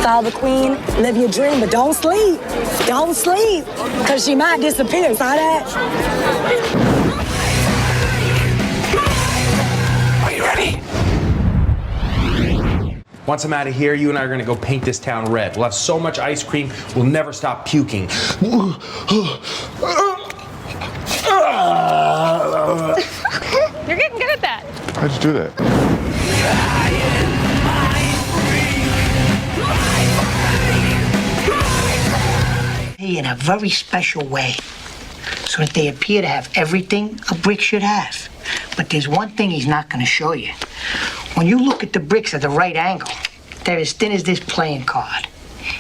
Speaker 3: Follow the queen, live your dream, but don't sleep. Don't sleep, because she might disappear. Saw that?
Speaker 5: Are you ready? Once I'm out of here, you and I are gonna go paint this town red. We'll have so much ice cream, we'll never stop puking.
Speaker 6: You're getting good at that.
Speaker 7: How'd you do that?
Speaker 8: In a very special way, so that they appear to have everything a brick should have. But there's one thing he's not going to show you. When you look at the bricks at the right angle, they're as thin as this playing card.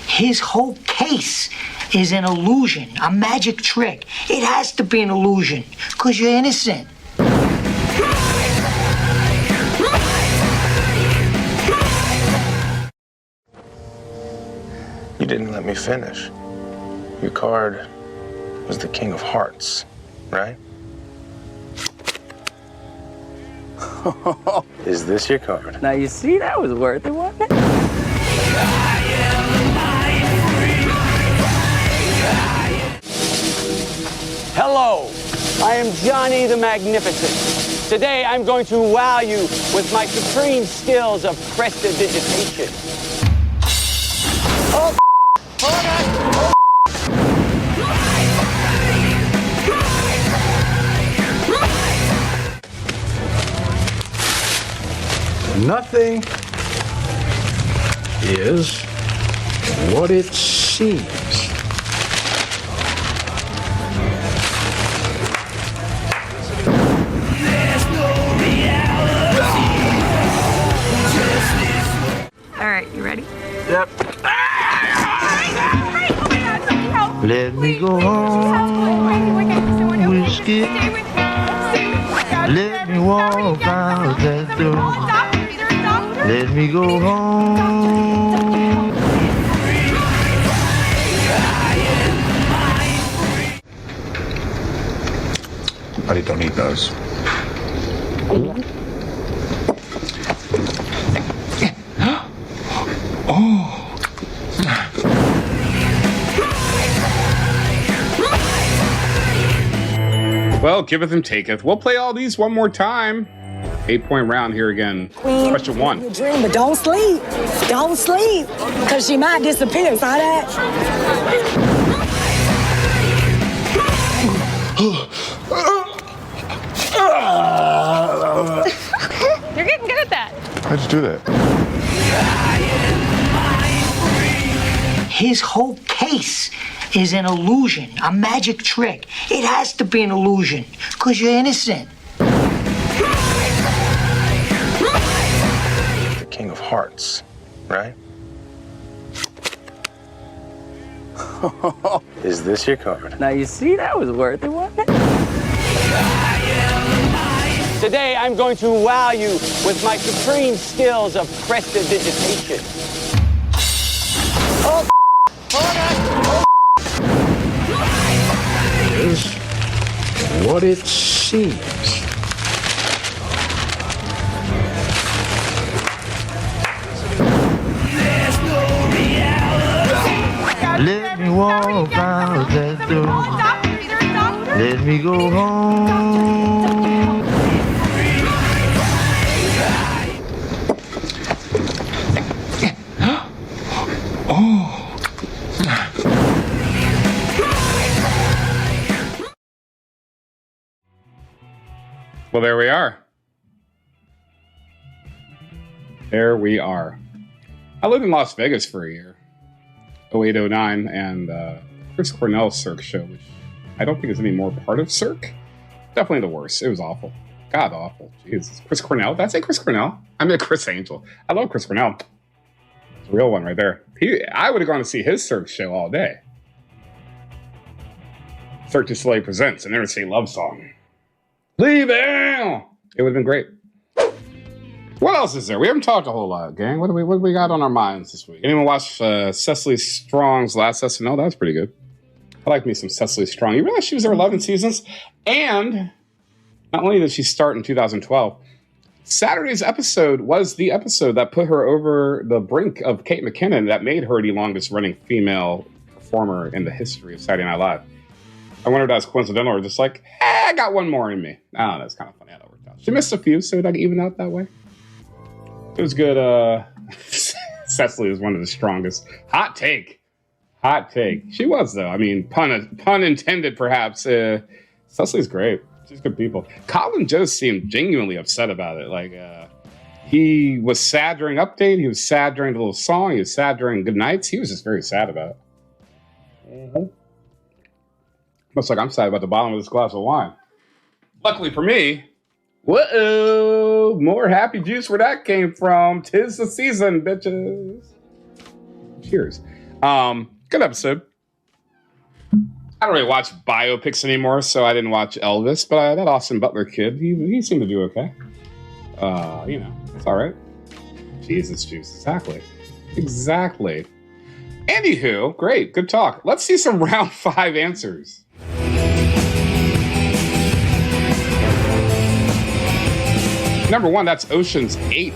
Speaker 8: His whole case is an illusion, a magic trick. It has to be an illusion, because you're innocent.
Speaker 9: You didn't let me finish. Your card was the King of Hearts, right? Is this your card?
Speaker 4: Now you see, that was worth it, wasn't it?
Speaker 10: Hello, I am Johnny the Magnificent. Today I'm going to wow you with my supreme skills of prestidigitation. Oh, hold on. Oh.
Speaker 11: Nothing is what it seems.
Speaker 6: All right, you ready?
Speaker 5: Yep.
Speaker 6: Hey, oh my God, somebody help!
Speaker 7: Let me go home, whiskey. Let me walk out that door. Let me go home.
Speaker 11: Buddy, don't eat those.
Speaker 1: Well, giveth and taketh. We'll play all these one more time. 8-point round here again.
Speaker 3: Queen,
Speaker 1: Question 1.
Speaker 3: You dream, but don't sleep. Don't sleep, because she might disappear. Saw that?
Speaker 6: You're getting good at that.
Speaker 11: How'd you do that?
Speaker 8: His whole case is an illusion, a magic trick. It has to be an illusion, because you're innocent.
Speaker 9: The King of Hearts, right? Is this your card?
Speaker 4: Now you see, that was worth it, wasn't it?
Speaker 10: Today, I'm going to wow you with my supreme skills of prestidigitation.
Speaker 11: Is what it seems.
Speaker 7: Let me walk out that door. Let me go home.
Speaker 1: Well, there we are. There we are. I lived in Las Vegas for a year. 08, 09, and Chris Cornell's Cirque show, which I don't think is any more part of Cirque. Definitely the worst. It was awful. God awful. Jesus. Chris Cornell? Did I say Chris Cornell? I mean Criss Angel. I love Chris Cornell. It's a real one right there. I would have gone to see his Cirque show all day. Cirque du Soleil presents an Interstate Love Song. Leave it! It would have been great. What else is there? We haven't talked a whole lot, gang. What do we got on our minds this week? Anyone watch Cecily Strong's last SNL? That was pretty good. I like me some Cecily Strong. You realize she was there 11 seasons? And not only did she start in 2012, Saturday's episode was the episode that put her over the brink of Kate McKinnon, that made her the longest running female performer in the history of Saturday Night Live. I wonder if that's coincidental or just like, I got one more in me. I don't know, it's kind of funny how that worked out. She missed a few, so that even out that way. It was good. Cecily was one of the strongest. Hot take. She was, though. I mean, pun intended, perhaps. Cecily's great. She's good people. Colin Jost seemed genuinely upset about it. Like, he was sad during Update. He was sad during the little song. He was sad during Good Nights. He was just very sad about it. Mm-hmm. Looks like I'm sad about the bottom of this glass of wine. Luckily for me, whoa, more happy juice where that came from. 'Tis the season, bitches. Cheers. Good episode. I don't really watch biopics anymore, so I didn't watch Elvis, but that Austin Butler kid, he seemed to do okay. It's all right. Jesus juice, exactly. Anywho, great, good talk. Let's see some round 5 answers. Number 1, that's Ocean's 8.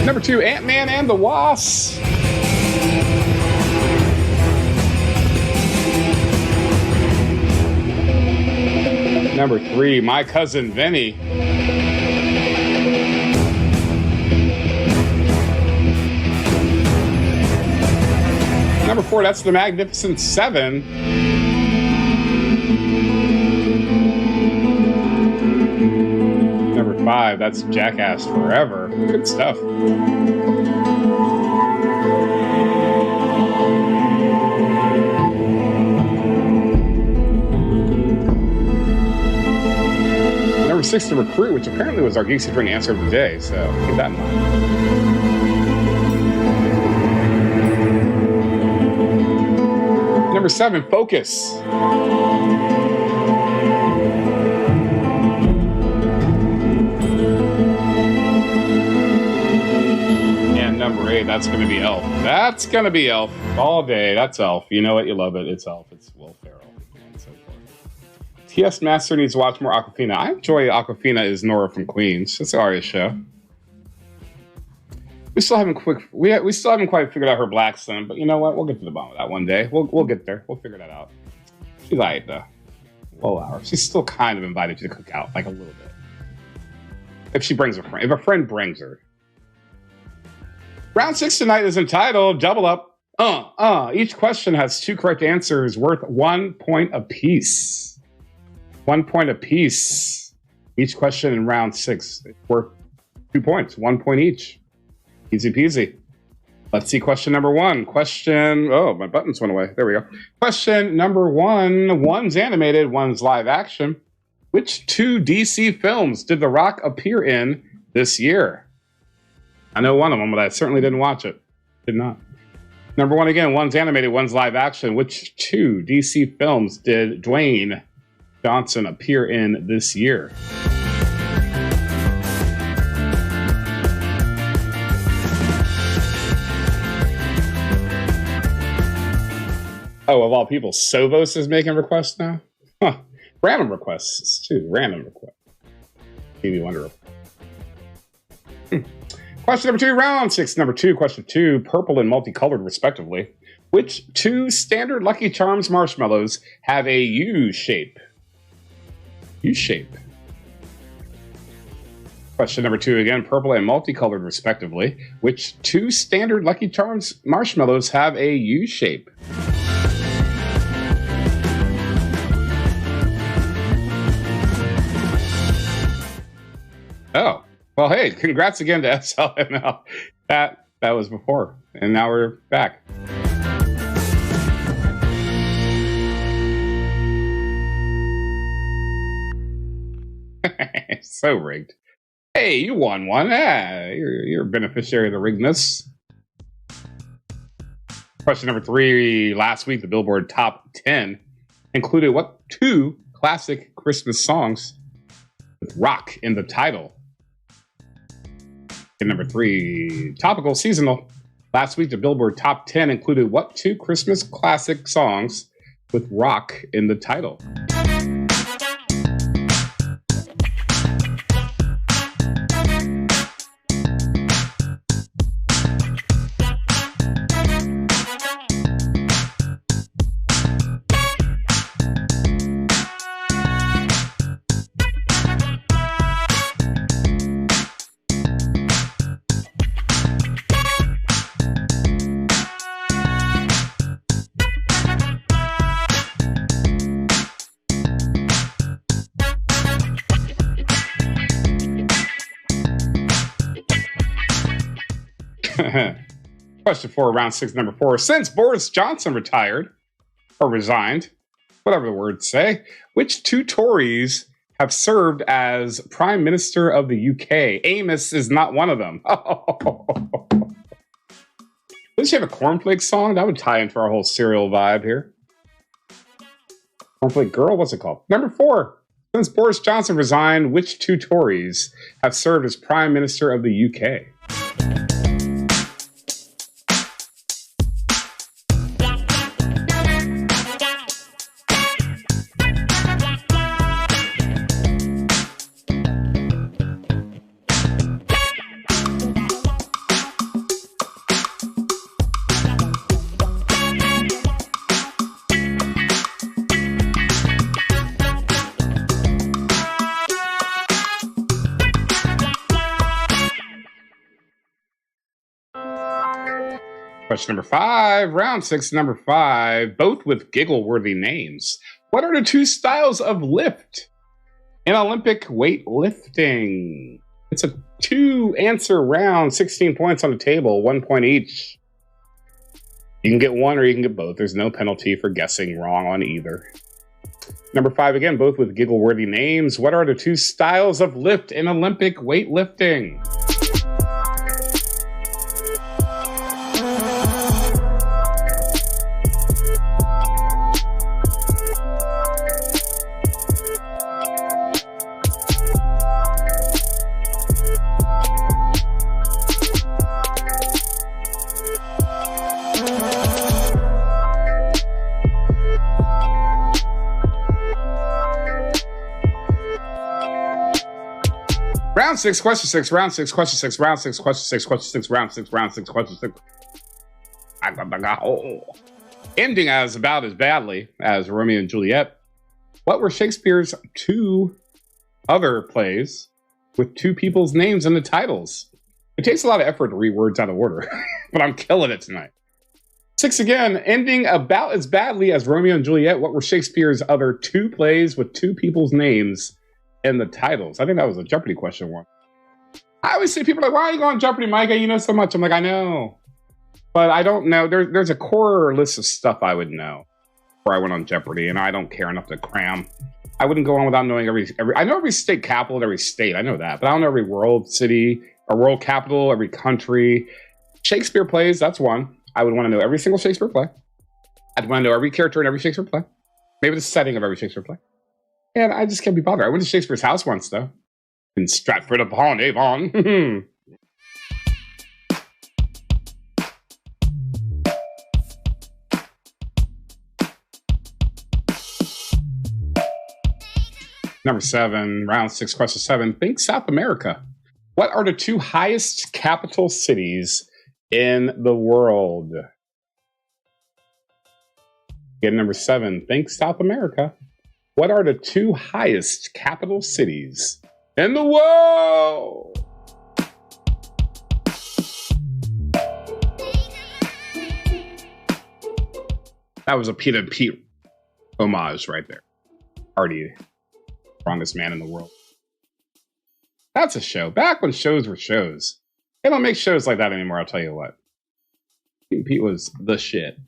Speaker 1: Number 2, Ant-Man and the Wasp. Number 3, My Cousin Vinny. Number 4, that's The Magnificent Seven. Number 5, that's Jackass Forever. Good stuff. Number Number 6, the recruit, which apparently was our Geeks Who Drink answer of the day, so keep that in mind. Number 7, focus. And number 8, that's going to be Elf. That's going to be Elf all day. That's Elf. You know it, you love it. It's Elf. It's Will Ferrell. And so forth. TS Master needs to watch more Aquafina. I enjoy Aquafina is Nora from Queens. It's an Arya show. We still haven't quite figured out her black son, but you know what? We'll get to the bottom of that one day. We'll get there. We'll figure that out. She's alright though. We'll allow her. She's still kind of invited to the cookout, like a little bit. If she brings a friend. If a friend brings her. Round 6 tonight is entitled Double Up. Each question has 2 correct answers worth 1 point apiece. 1 point apiece. Each question in round 6 is worth 2 points. 1 point each. Easy peasy. Let's see question number 1. Oh, my buttons went away. There we go. Question number 1. One's animated, one's live action. Which 2 DC films did The Rock appear in this year? I know one of them, but I certainly didn't watch it. Did not. Number 1 again, one's animated, one's live action. Which 2 DC films did Dwayne Johnson appear in this year? Oh, of all people, Sovos is making requests now? Huh. Random requests, too. Random requests. Stevie Wonder. Question number 2, round 6. Number 2, question 2, purple and multicolored, respectively. Which 2 standard Lucky Charms marshmallows have a U shape? U shape. Question number 2 again, purple and multicolored, respectively. Which 2 standard Lucky Charms marshmallows have a U shape? Oh, well, hey, congrats again to SLML. That was before, and now we're back. So rigged. Hey, you won one. You're a beneficiary of the riggedness. Question number 3. Last week, the Billboard Top 10 included what 2 classic Christmas songs with rock in the title? And number 3, topical, seasonal. Last week, the Billboard Top 10 included what 2 Christmas classic songs with rock in the title? Question 4, round 6, number 4. Since Boris Johnson retired, or resigned, whatever the words say, which 2 Tories have served as Prime Minister of the UK? Amos is not one of them. Does she have a cornflake song? That would tie into our whole cereal vibe here. Cornflake Girl? What's it called? Number 4. Since Boris Johnson resigned, which 2 Tories have served as Prime Minister of the UK? Question number 5, round 6, number 5, both with giggle-worthy names. What are the 2 styles of lift in Olympic weightlifting? It's a 2-answer round, 16 points on the table, 1 point each. You can get one or you can get both. There's no penalty for guessing wrong on either. Number 5 again, both with giggle-worthy names. What are the two styles of lift in Olympic weightlifting? Round 6, question 6, round 6, question 6, round 6, question 6, question 6, round 6, round 6, question 6. Ending as about as badly as Romeo and Juliet. What were Shakespeare's two other plays with two people's names in the titles? It takes a lot of effort to read words out of order, but I'm killing it tonight. 6 again, ending about as badly as Romeo and Juliet. What were Shakespeare's other two plays with two people's names in the titles? I think that was a Jeopardy question one. I always see people like, why are you going Jeopardy, Micah? You know so much. I'm like, I know. But I don't know. There's a core list of stuff I would know before I went on Jeopardy, and I don't care enough to cram. I wouldn't go on without knowing every I know every state capital in every state. I know that. But I don't know every world city or world capital, every country. Shakespeare plays, that's one. I would want to know every single Shakespeare play. I'd want to know every character in every Shakespeare play. Maybe the setting of every Shakespeare play. And I just can't be bothered. I went to Shakespeare's house once, though. In Stratford-upon-Avon. Number 7, round 6, question 7. Think South America. What are the two highest capital cities in the world? Again, number 7, think South America. What are the two highest capital cities in the world? That was a Pete and Pete homage right there. Hardy, strongest man in the world. That's a show. Back when shows were shows. They don't make shows like that anymore, I'll tell you what. Pete and Pete was the shit.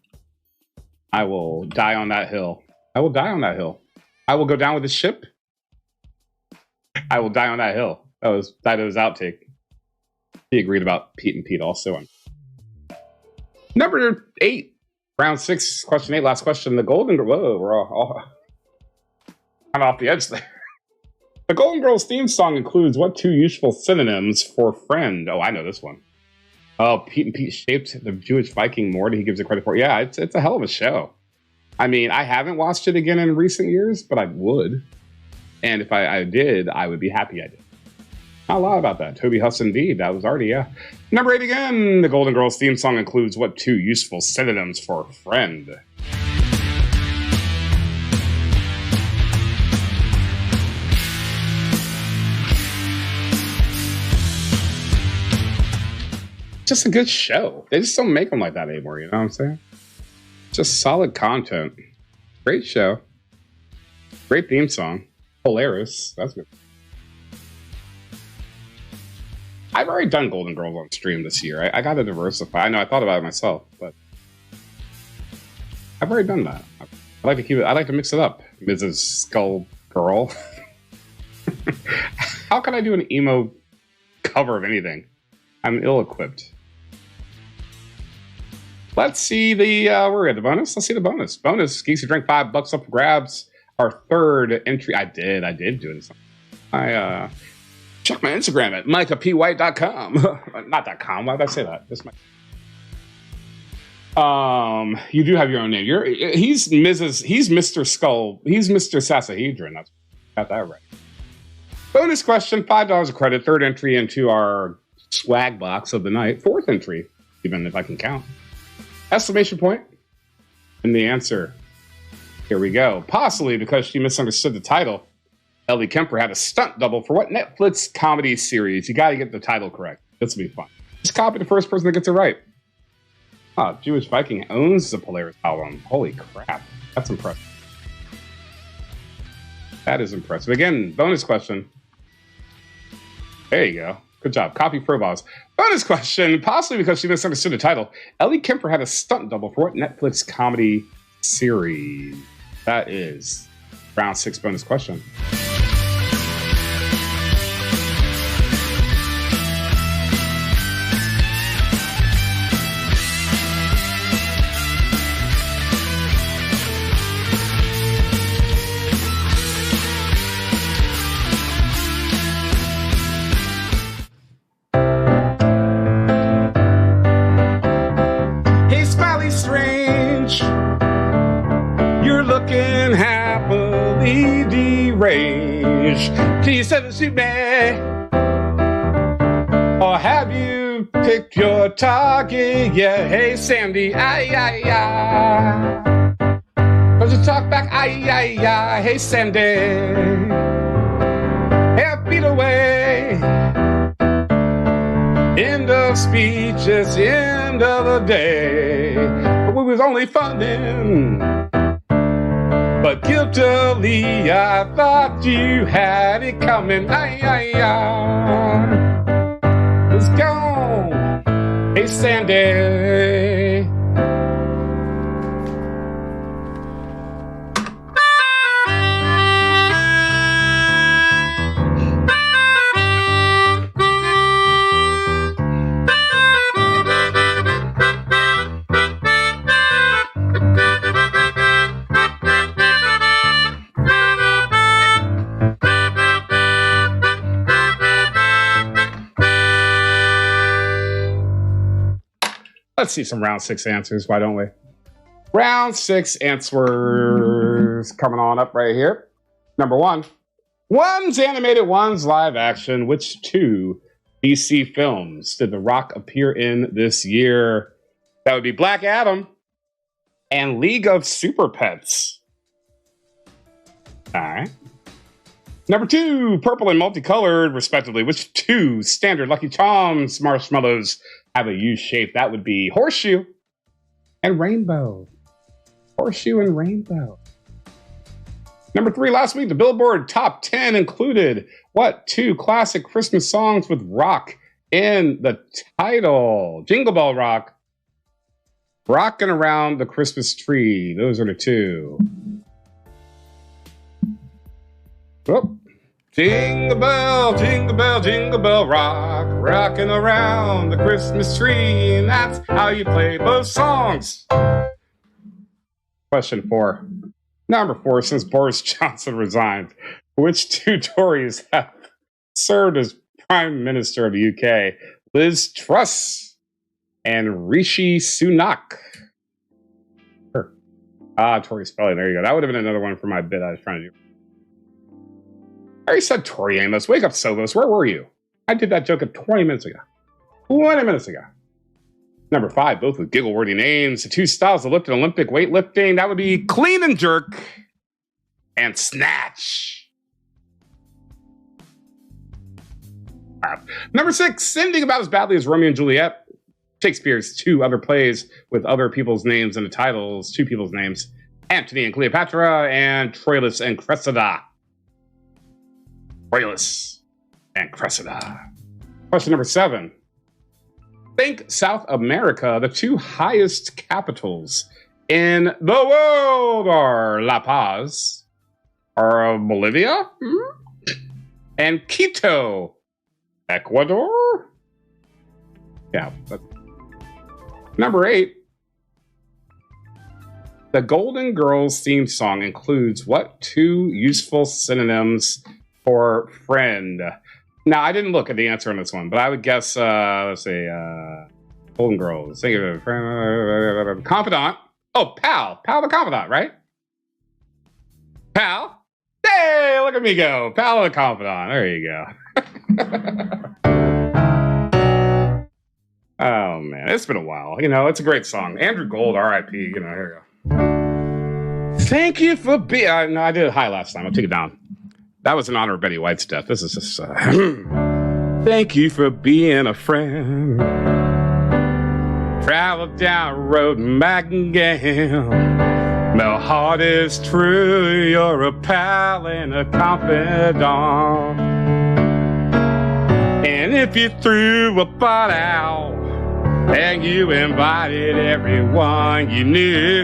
Speaker 1: I will die on that hill. I will die on that hill. I will go down with the ship. I will die on that hill. That was outtake. He agreed about Pete and Pete also. Number 8, round 6, question 8, last question. The Golden Girls. Whoa, we're all kind of off the edge there. The Golden Girls theme song includes what two useful synonyms for friend? Oh, I know this one. Oh, Pete and Pete shaped the Jewish Viking more than he gives it credit for. Yeah, it's a hell of a show. I mean, I haven't watched it again in recent years, but I would. And if I did, I would be happy I did. Not a lot about that. Toby Huss indeed. That was already, yeah. Number 8 again. The Golden Girls theme song includes what two useful synonyms for friend? Just a good show. They just don't make them like that anymore, you know what I'm saying? Just solid content. Great show. Great theme song. Hilarious. That's good. I've already done Golden Girls on stream this year. I got to diversify. I know I thought about it myself, but I've already done that. I like to keep it. I like to mix it up. Mrs. Skull Girl. How can I do an emo cover of anything? I'm ill-equipped. Let's see the, we're at the bonus. Let's see the bonus. Bonus, Geeks, you drink $5 up for grabs. Our third entry. I did do it. I check my Instagram at micahpwhite.com. Not .com. Why did I say that? This might. You do have your own name. He's Mr. Skull. He's Mr. Sasahedron. That's got that right. Bonus question, $5 of credit. Third entry into our swag box of the night. Fourth entry, even if I can count. Exclamation point. And the answer. Here we go. Possibly because she misunderstood the title. Ellie Kemper had a stunt double for what Netflix comedy series? You got to get the title correct. This will be fun. Just copy the first person that gets it right. Oh, Jewish Viking owns the Polaris album. Holy crap. That's impressive. That is impressive. Again, bonus question. There you go. Good job. Copy pro balls. Bonus question. Possibly because she misunderstood the title. Ellie Kemper had a stunt double for what Netflix comedy series? That is Round 6 bonus question. Hey, Smiley Strange, you're looking happily deranged. Please send it to me. Or have you picked your target? Yeah, hey, Sandy, ay. Don't you talk back, ay. Hey, Sandy. Hey, beat away. End of speech, it's the end of the day. But we was only funding. But guiltily, I thought you had it coming. Ay. It's gone. Hey, Sandy. Let's see some round 6 answers, why don't we? Round 6 answers coming on up right here. Number 1. One's animated, one's live action. Which 2 DC films did The Rock appear in this year? That would be Black Adam and League of Super Pets. All right. Number 2, purple and multicolored, respectively. Which 2 standard Lucky Charms marshmallows have a U shape? That would be Horseshoe and Rainbow. Horseshoe and Rainbow. Number 3, last week, the Billboard Top 10 included what 2 classic Christmas songs with rock in the title? Jingle Bell Rock, Rockin' Around the Christmas Tree. Those are the 2. Oh. Jingle bell, jingle bell, jingle bell rock, rocking around the Christmas tree, and that's how you play those songs. Question 4. Number 4, since Boris Johnson resigned, which 2 Tories have served as Prime Minister of the UK? Liz Truss and Rishi Sunak. Sure. Tory spelling, there you go. That would have been another one for my bit I was trying to do. I already said Tori Amos. Wake up, Sovos. Where were you? I did that joke 20 minutes ago. 20 minutes ago. Number 5, both with giggle-worthy names. The 2 styles of lift and Olympic weightlifting. That would be clean and jerk and snatch. Number 6, ending about as badly as Romeo and Juliet. Shakespeare's 2 other plays with other people's names in the titles. 2 people's names. Antony and Cleopatra and Troilus and Cressida. Troilus and Cressida. Question number 7. Think South America. The 2 highest capitals in the world are La Paz, or Bolivia, and Quito, Ecuador. Yeah. Number 8. The Golden Girls theme song includes what 2 useful synonyms for friend? Now, I didn't look at the answer on this one, but I would guess, let's see, Golden Girls. Think of it, friend, confidant. Oh, pal. Pal the confidant, right? Pal. Hey, look at me go. Pal the confidant. There you go. Oh, man. It's been a while. You know, it's a great song. Andrew Gold, R.I.P. You know, here we go. Thank you for being... No, I did it high last time. I'll take it down. That was in honor of Betty White's death. This is just... Thank you for being a friend. Travel down the road and back again. My heart is true. You're a pal and a confidant. And if you threw a pot out and you invited everyone you knew,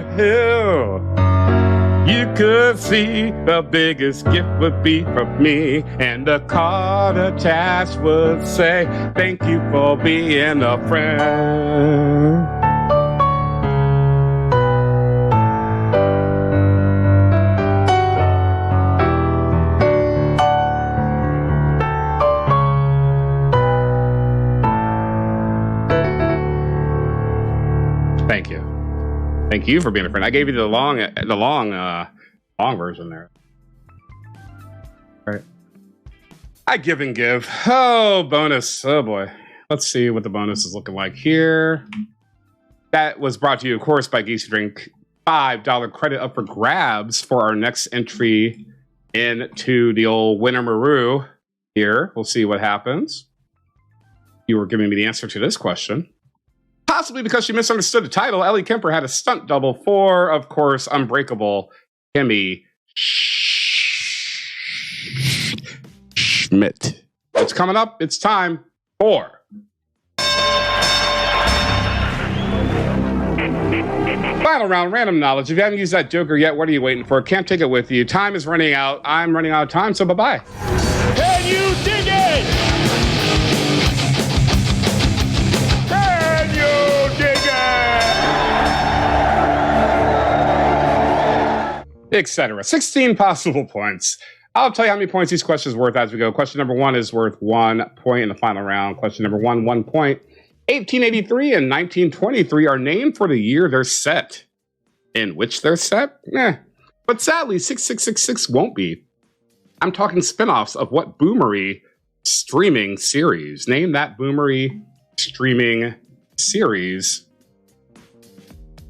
Speaker 1: you could see, the biggest gift would be from me, and the card attached would say, thank you for being a friend. Thank you. Thank you for being a friend. I gave you the long version there. All right. I give and give. Oh, bonus. Oh boy. Let's see what the bonus is looking like here. That was brought to you, of course, by Geeks Drink. $5 credit up for grabs for our next entry into the old Winner-Maru here. We'll see what happens. You were giving me the answer to this question. Possibly because she misunderstood the title, Ellie Kemper had a stunt double for, of course, Unbreakable Kimmy Schmidt. It's coming up. It's time for final round random knowledge. If you haven't used that Joker yet, what are you waiting for? Can't take it with you. Time is running out. I'm running out of time, so bye-bye.
Speaker 2: Can you dig it? Can you dig it?
Speaker 1: Etc. 16 possible points. I'll tell you how many points each question is worth as we go. Question number 1 is worth 1 point in the final round. Question number 1, 1 point. 1883 and 1923 are named for the year they're set. In which they're set? But sadly, 6666 won't be. I'm talking spin-offs of what Boomery streaming series? Name that Boomery streaming series.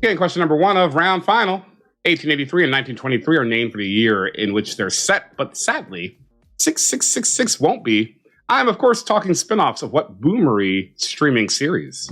Speaker 1: Okay, question number 1 of round final. 1883 and 1923 are named for the year in which they're set, but sadly, 6666 won't be. I'm, of course, talking spin-offs of what Boomery streaming series.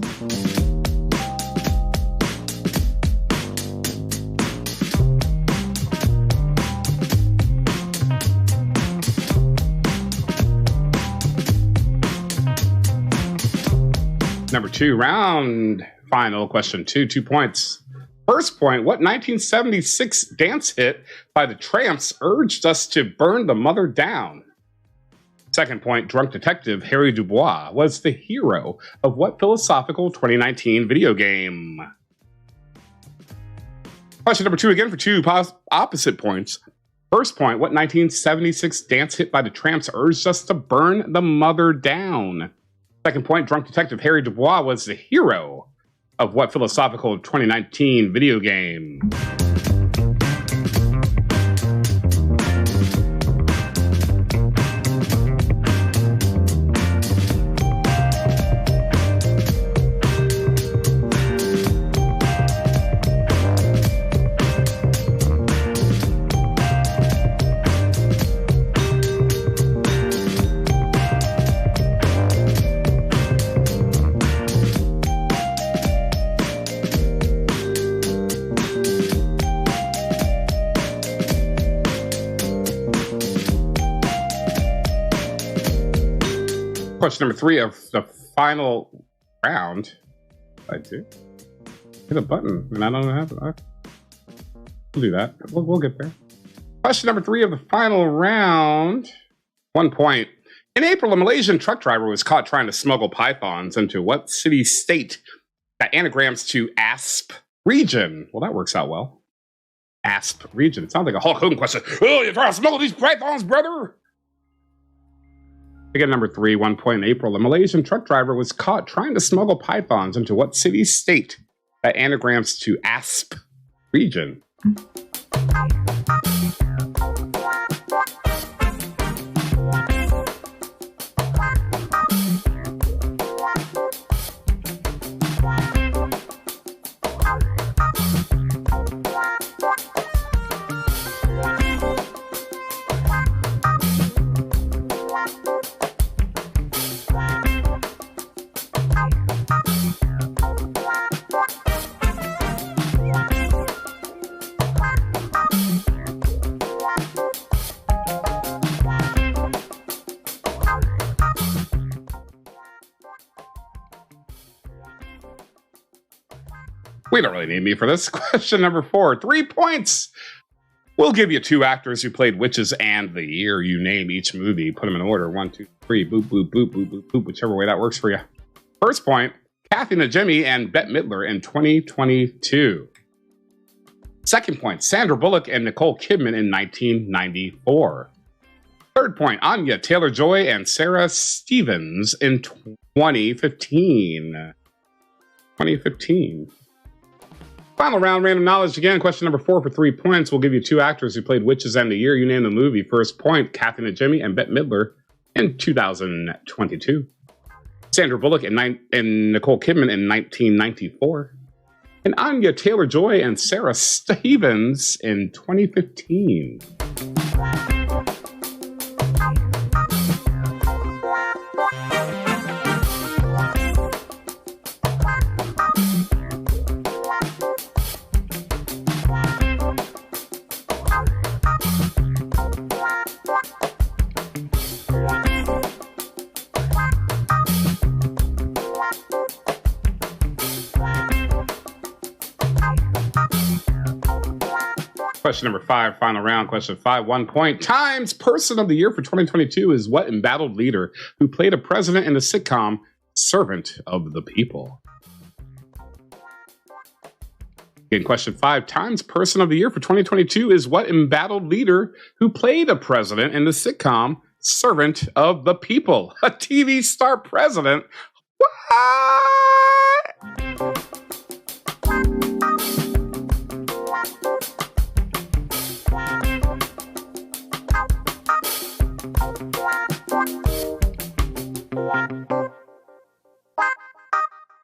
Speaker 1: Number 2, round final, question 2, 2 points. First point, what 1976 dance hit by the Tramps urged us to burn the mother down? Second point, drunk detective Harry Dubois was the hero of what philosophical 2019 video game? Question number 2 again for 2 opposite points. First point, what 1976 dance hit by the Tramps urged us to burn the mother down? Second point, drunk detective Harry Dubois was the hero of what philosophical 2019 video game? Question number 3 of the final round. I do hit a button, and I don't know how to. We'll do that. We'll get there. Question number 3 of the final round. 1 point. In April, a Malaysian truck driver was caught trying to smuggle pythons into what city state that anagrams to ASP region? Well, that works out well. ASP region. It sounds like a Hulk Hogan question. Oh, you're trying to smuggle these pythons, brother? Again, number 3, 1 point. In April, a Malaysian truck driver was caught trying to smuggle pythons into what city state that anagrams to ASP region? We don't really need me for this. Question number 4, 3 points. We'll give you 2 actors who played witches and the year. You name each movie. Put them in order. 1, 2, 3. Boop, boop, boop, boop, boop, boop. Whichever way that works for you. First point, Kathy Najimy and Bette Midler in 2022. Second point, Sandra Bullock and Nicole Kidman in 1994. Third point, Anya Taylor-Joy and Sarah Stevens in 2015. 2015. Final round, random knowledge again. Question number 4 for 3 points. We'll give you 2 actors who played witches and the year. You name the movie. First point, Kathy Najimy and Bette Midler in 2022. Sandra Bullock and Nicole Kidman in 1994. And Anya Taylor-Joy and Sarah Stevens in 2015. Question number 5, final round. Question 5, 1 point. Times Person of the Year for 2022 is what embattled leader who played a president in the sitcom Servant of the People? Again, question 5, Times Person of the Year for 2022 is what embattled leader who played a president in the sitcom Servant of the People? A TV star president? What?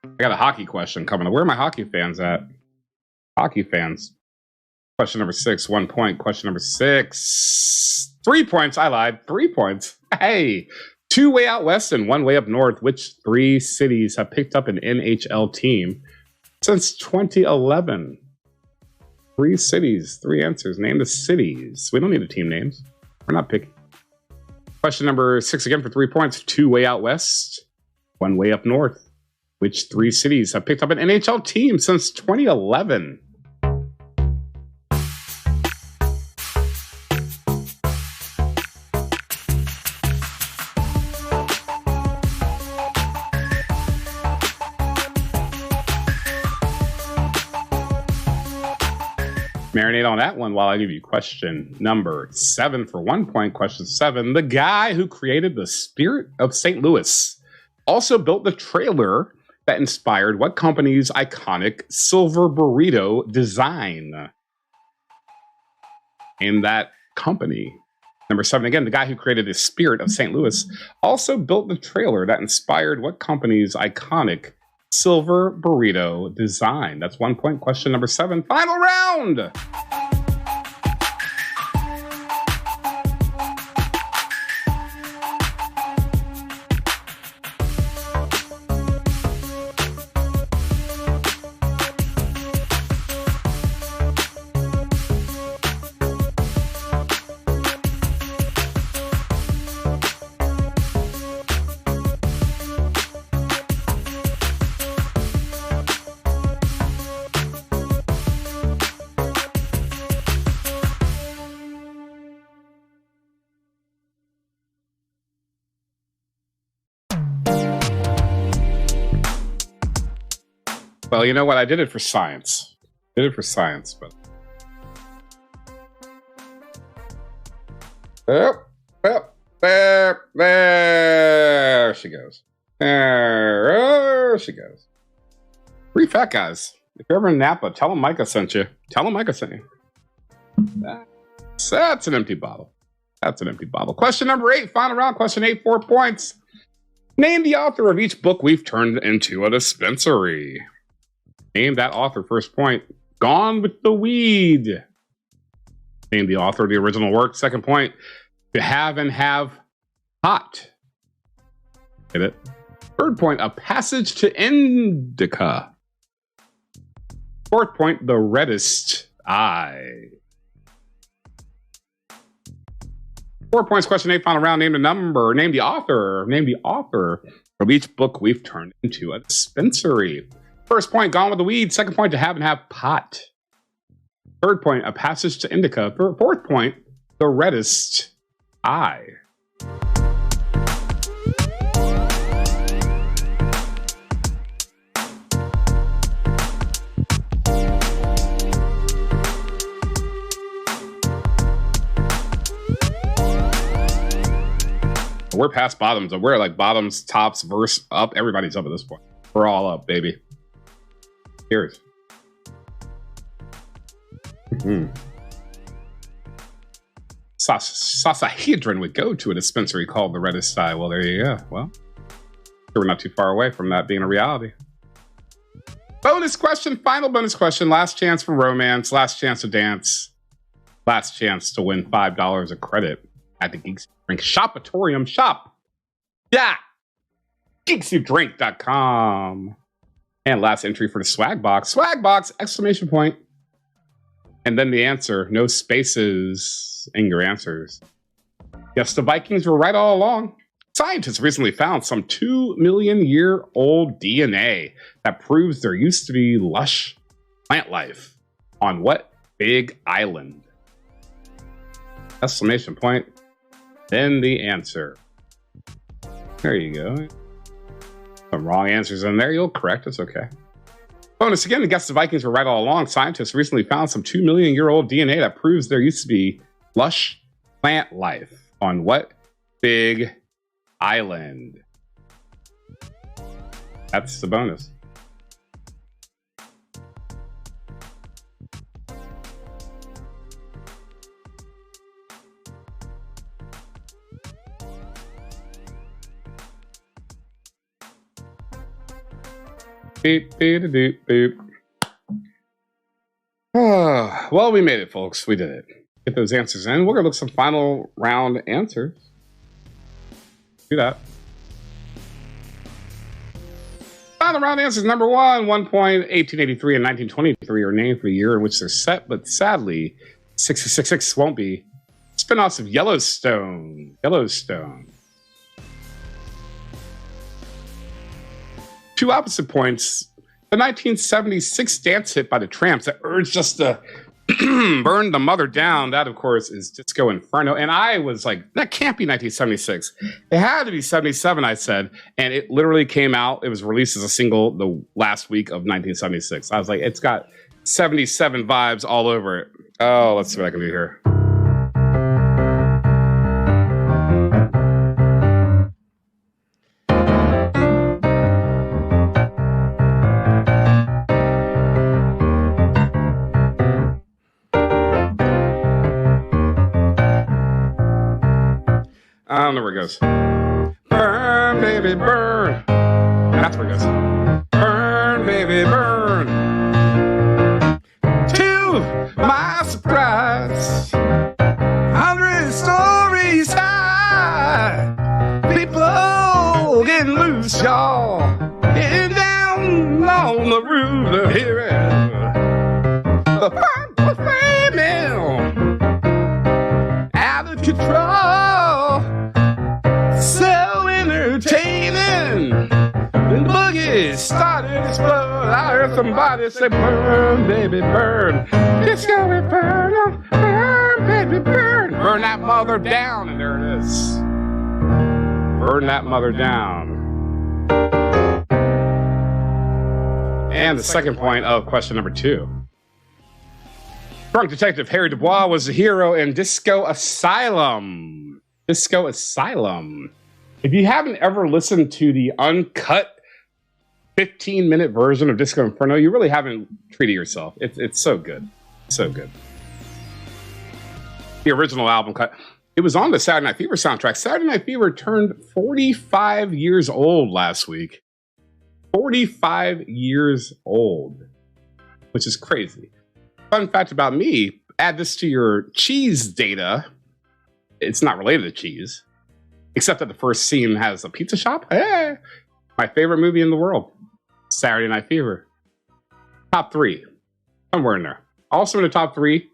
Speaker 1: I got a hockey question coming up. Where are my hockey fans at? Hockey fans. Question number 6, 1 point. Question number 6, 3 points. I lied. 3 points. Hey, 2 way out west and 1 way up north. Which 3 cities have picked up an NHL team since 2011? 3 cities, 3 answers. Name the cities. We don't need the team names. We're not picky. Question number 6 again for 3 points. 2 way out west, 1 way up north. Which 3 cities have picked up an NHL team since 2011? Marinate on that one while I give you question number 7 for 1 point. Question 7. The guy who created the Spirit of St. Louis also built the trailer that inspired what company's iconic silver burrito design? Name that company. Number 7, again, the guy who created the Spirit of St. Louis also built the trailer that inspired what company's iconic silver burrito design? That's 1 point. Question number 7, final round. Well, you know what? I did it for science. But there she goes. There she goes. 3 fat guys. If you're ever in Napa, tell them Micah sent you. That's an empty bottle. Question number 8, final round. Question 8, 4 points. Name the author of each book we've turned into a dispensary. Name that author. First point, Gone with the Weed. Name the author of the original work. Second point, To Have and Have Hot. Get it? Third point, A Passage to Indica. Fourth point, The Reddest Eye. 4 points. Question 8, final round. Name the number. Name the author of each book we've turned into a dispensary. First point, Gone with the Weed. Second point, To Have and Have Pot. Third point, a passage to Indica. Fourth point, the reddest eye. We're past bottoms. We're like bottoms, tops, verse, up. Everybody's up at this point. We're all up, baby. Cheers. Sasahedron would go to a dispensary called the Reddest Eye. Well, there you go. Well, we're not too far away from that being a reality. Bonus question, final bonus question. Last chance for romance. Last chance to dance. Last chance to win $5 of credit at the Geeks Drink Shopatorium shop. Yeah. GeeksYouDrink.com. And last entry for the swag box. Swag box! Exclamation point. And then the answer. No spaces in your answers. Yes, the Vikings were right all along. Scientists recently found some 2 million year old DNA that proves there used to be lush plant life on what big island? Exclamation point. Then the answer. There you go. Some wrong answers in there. You'll correct. It's okay. Bonus again. Guess the Vikings were right all along. Scientists recently found some 2 million year old DNA that proves there used to be lush plant life on what big island? That's the bonus. Beep, beep, beep, beep. Well, we made it, folks. We did it. Get those answers in. We're going to look some final round answers. Do that. Final round answers. Number one, 1 point, 1883 and 1923 are named for the year in which they're set, but sadly, 666 won't be. Spin-offs of Yellowstone. Two opposite points. The 1976 dance hit by the Tramps that urged us to burn the mother down. That, of course, is Disco Inferno. And I was like, that can't be 1976. It had to be 77, I said. And it literally came out. It was released as a single the last week of 1976. I was like, it's got 77 vibes all over it. Oh, let's see what I can do here. I don't know where it goes. Burn, baby, burn. That's where it goes. Burn, baby, burn. To my surprise, 100 stories high. People getting loose, y'all. Getting down on the roof of here. The purple family out of control. So entertaining. The boogie started to explode. I heard somebody say, burn, baby, burn. Disco Inferno, burn, baby, burn. Burn that mother down. And there it is. Burn that mother down. And the second point of question number 2. Drunk Detective Harry Dubois was the hero in Disco Asylum. Disco Asylum. If you haven't ever listened to the uncut 15-minute version of Disco Inferno, you really haven't treated yourself. It's so good. So good. The original album cut. It was on the Saturday Night Fever soundtrack. Saturday Night Fever turned 45 years old last week. 45 years old. Which is crazy. Fun fact about me, add this to your cheese data. It's not related to cheese, except that the first scene has a pizza shop. Hey, my favorite movie in the world, Saturday Night Fever. Top 3, somewhere in there. Also in the top 3,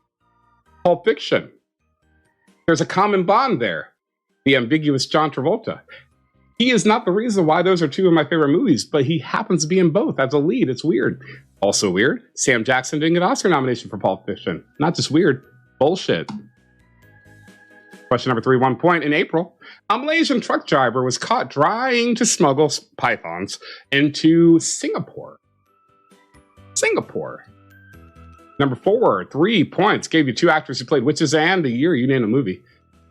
Speaker 1: Pulp Fiction. There's a common bond there, the ambiguous John Travolta. He is not the reason why those are two of my favorite movies, but he happens to be in both as a lead. It's weird. Also weird, Sam Jackson didn't get an Oscar nomination for Pulp Fiction. Not just weird, bullshit. Question number 3, 1 point. In April, a Malaysian truck driver was caught trying to smuggle pythons into Singapore. Number 4, 3 points. Gave you 2 actors who played witches and the year. You name a movie.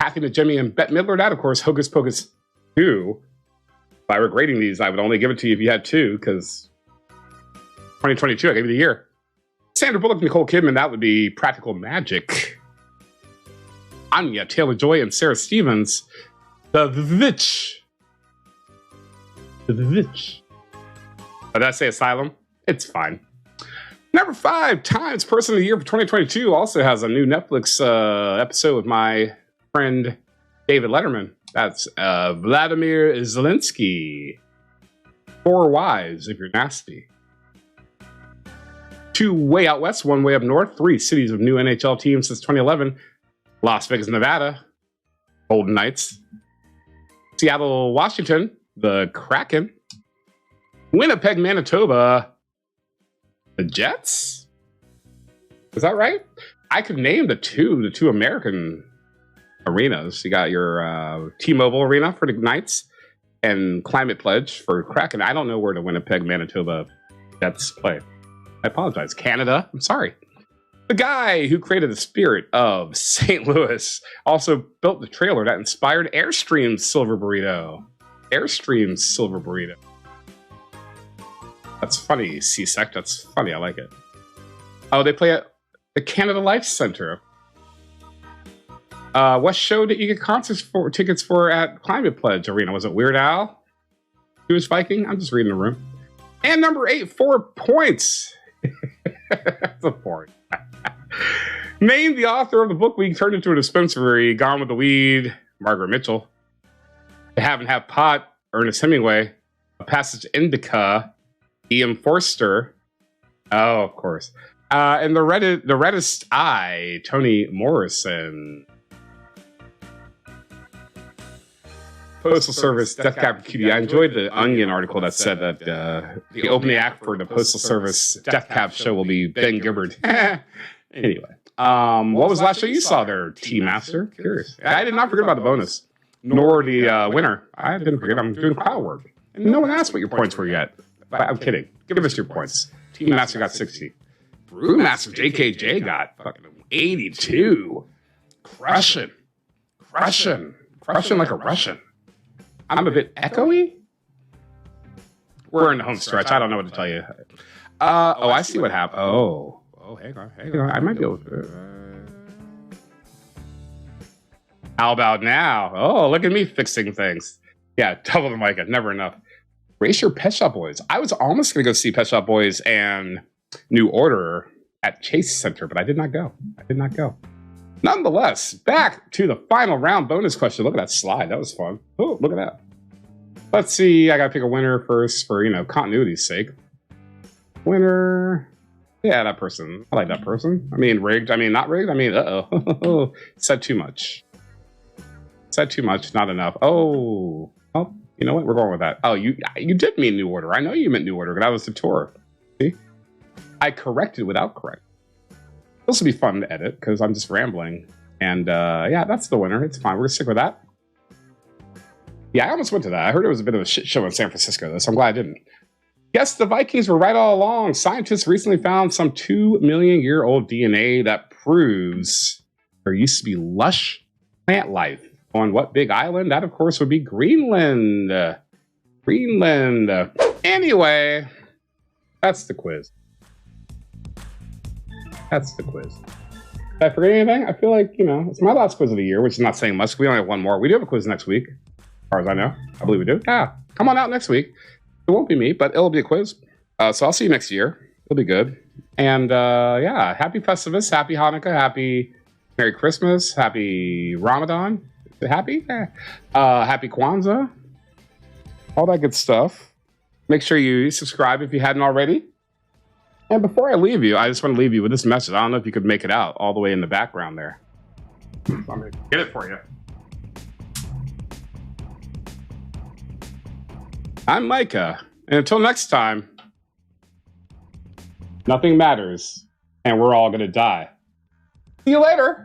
Speaker 1: Kathy Najimy and Bette Midler. That, of course, Hocus Pocus 2. If I were grading these, I would only give it to you if you had 2, because 2022, I gave you the year. Sandra Bullock, Nicole Kidman, that would be Practical Magic. Anya Taylor-Joy and Sarah Stevens, The Witch. Did I say Asylum? It's fine. Number 5, Times Person of the Year for 2022 also has a new Netflix episode with my friend David Letterman. That's Vladimir Zelensky. 4 Wives, if you're nasty. 2 Way Out West, 1 Way Up North. 3 Cities of new NHL teams since 2011. Las Vegas, Nevada. Golden Knights. Seattle, Washington. The Kraken. Winnipeg, Manitoba. The Jets? Is that right? I could name the two American arenas. You got your T-Mobile Arena for the Knights and Climate Pledge for Kraken. I don't know where the Winnipeg, Manitoba Jets play. I apologize. Canada? I'm sorry. The guy who created the spirit of St. Louis also built the trailer that inspired Airstream's Silver Burrito. Airstream's Silver Burrito. That's funny, C-Sec. That's funny. I like it. Oh, they play at the Canada Life Center. What show did you get tickets for at Climate Pledge Arena? Was it Weird Al? Jewish Viking? I'm just reading the room. And number 8, 4 points. That's a point. Name the author of the book we turned into a dispensary, Gone with the Weed, Margaret Mitchell. To Have and Have Pot, Ernest Hemingway. A Passage Indica, E.M. Forster. Oh, of course. And the Reddest Eye, Toni Morrison. Postal Service, Death Cab for Cutie. I enjoyed the Onion article that said that the opening act for the Postal Service Death Cab show will be Ben Gibbard. Anyway, what was the last show you saw there, T-Master? Curious. I did not forget about the bonus, nor the winner. I didn't forget. I'm doing crowd work. And no one asked what your points were yet. But I'm kidding. Give us your points. T-Master got 60. Brewmaster JKJ got fucking 82. Crushing like a Russian. I'm a bit echoey. We're in the home stretch. I don't know what to tell you. I see what happened. Oh, hang on. I might be able to. How about now? Oh, look at me fixing things. Yeah, double the Micah. Never enough. Race your Pet Shop Boys. I was almost going to go see Pet Shop Boys and New Order at Chase Center, but I did not go. Nonetheless, back to the final round bonus question. Look at that slide. That was fun. Oh, look at that. Let's see. I got to pick a winner first for, continuity's sake. Winner. Yeah, that person. I like that person. I mean, rigged. I mean, not rigged. I mean, uh-oh. Said too much. Not enough. Oh, you know what? We're going with that. Oh, you did mean New Order. I know you meant New Order, but that was the tour. See? I corrected without correct. This will be fun to edit because I'm just rambling. And yeah, that's the winner. It's fine. We're going to stick with that. Yeah, I almost went to that. I heard it was a bit of a shit show in San Francisco, though, so I'm glad I didn't. Yes, the Vikings were right all along. Scientists recently found some 2 million year old DNA that proves there used to be lush plant life on what big island? That, of course, would be Greenland. Anyway, that's the quiz. Did I forget anything? I feel like, it's my last quiz of the year, which is not saying much. We only have one more. We do have a quiz next week, as far as I know. I believe we do. Yeah, come on out next week. It won't be me, but it'll be a quiz. So I'll see you next year. It'll be good. And yeah, happy Festivus, happy Hanukkah, happy Merry Christmas, happy Ramadan. Happy? Happy Kwanzaa. All that good stuff. Make sure you subscribe if you hadn't already. And before I leave you, I just want to leave you with this message. I don't know if you could make it out all the way in the background there. I'm going to get it for you. I'm Micah, and until next time, nothing matters, and we're all gonna die. See you later!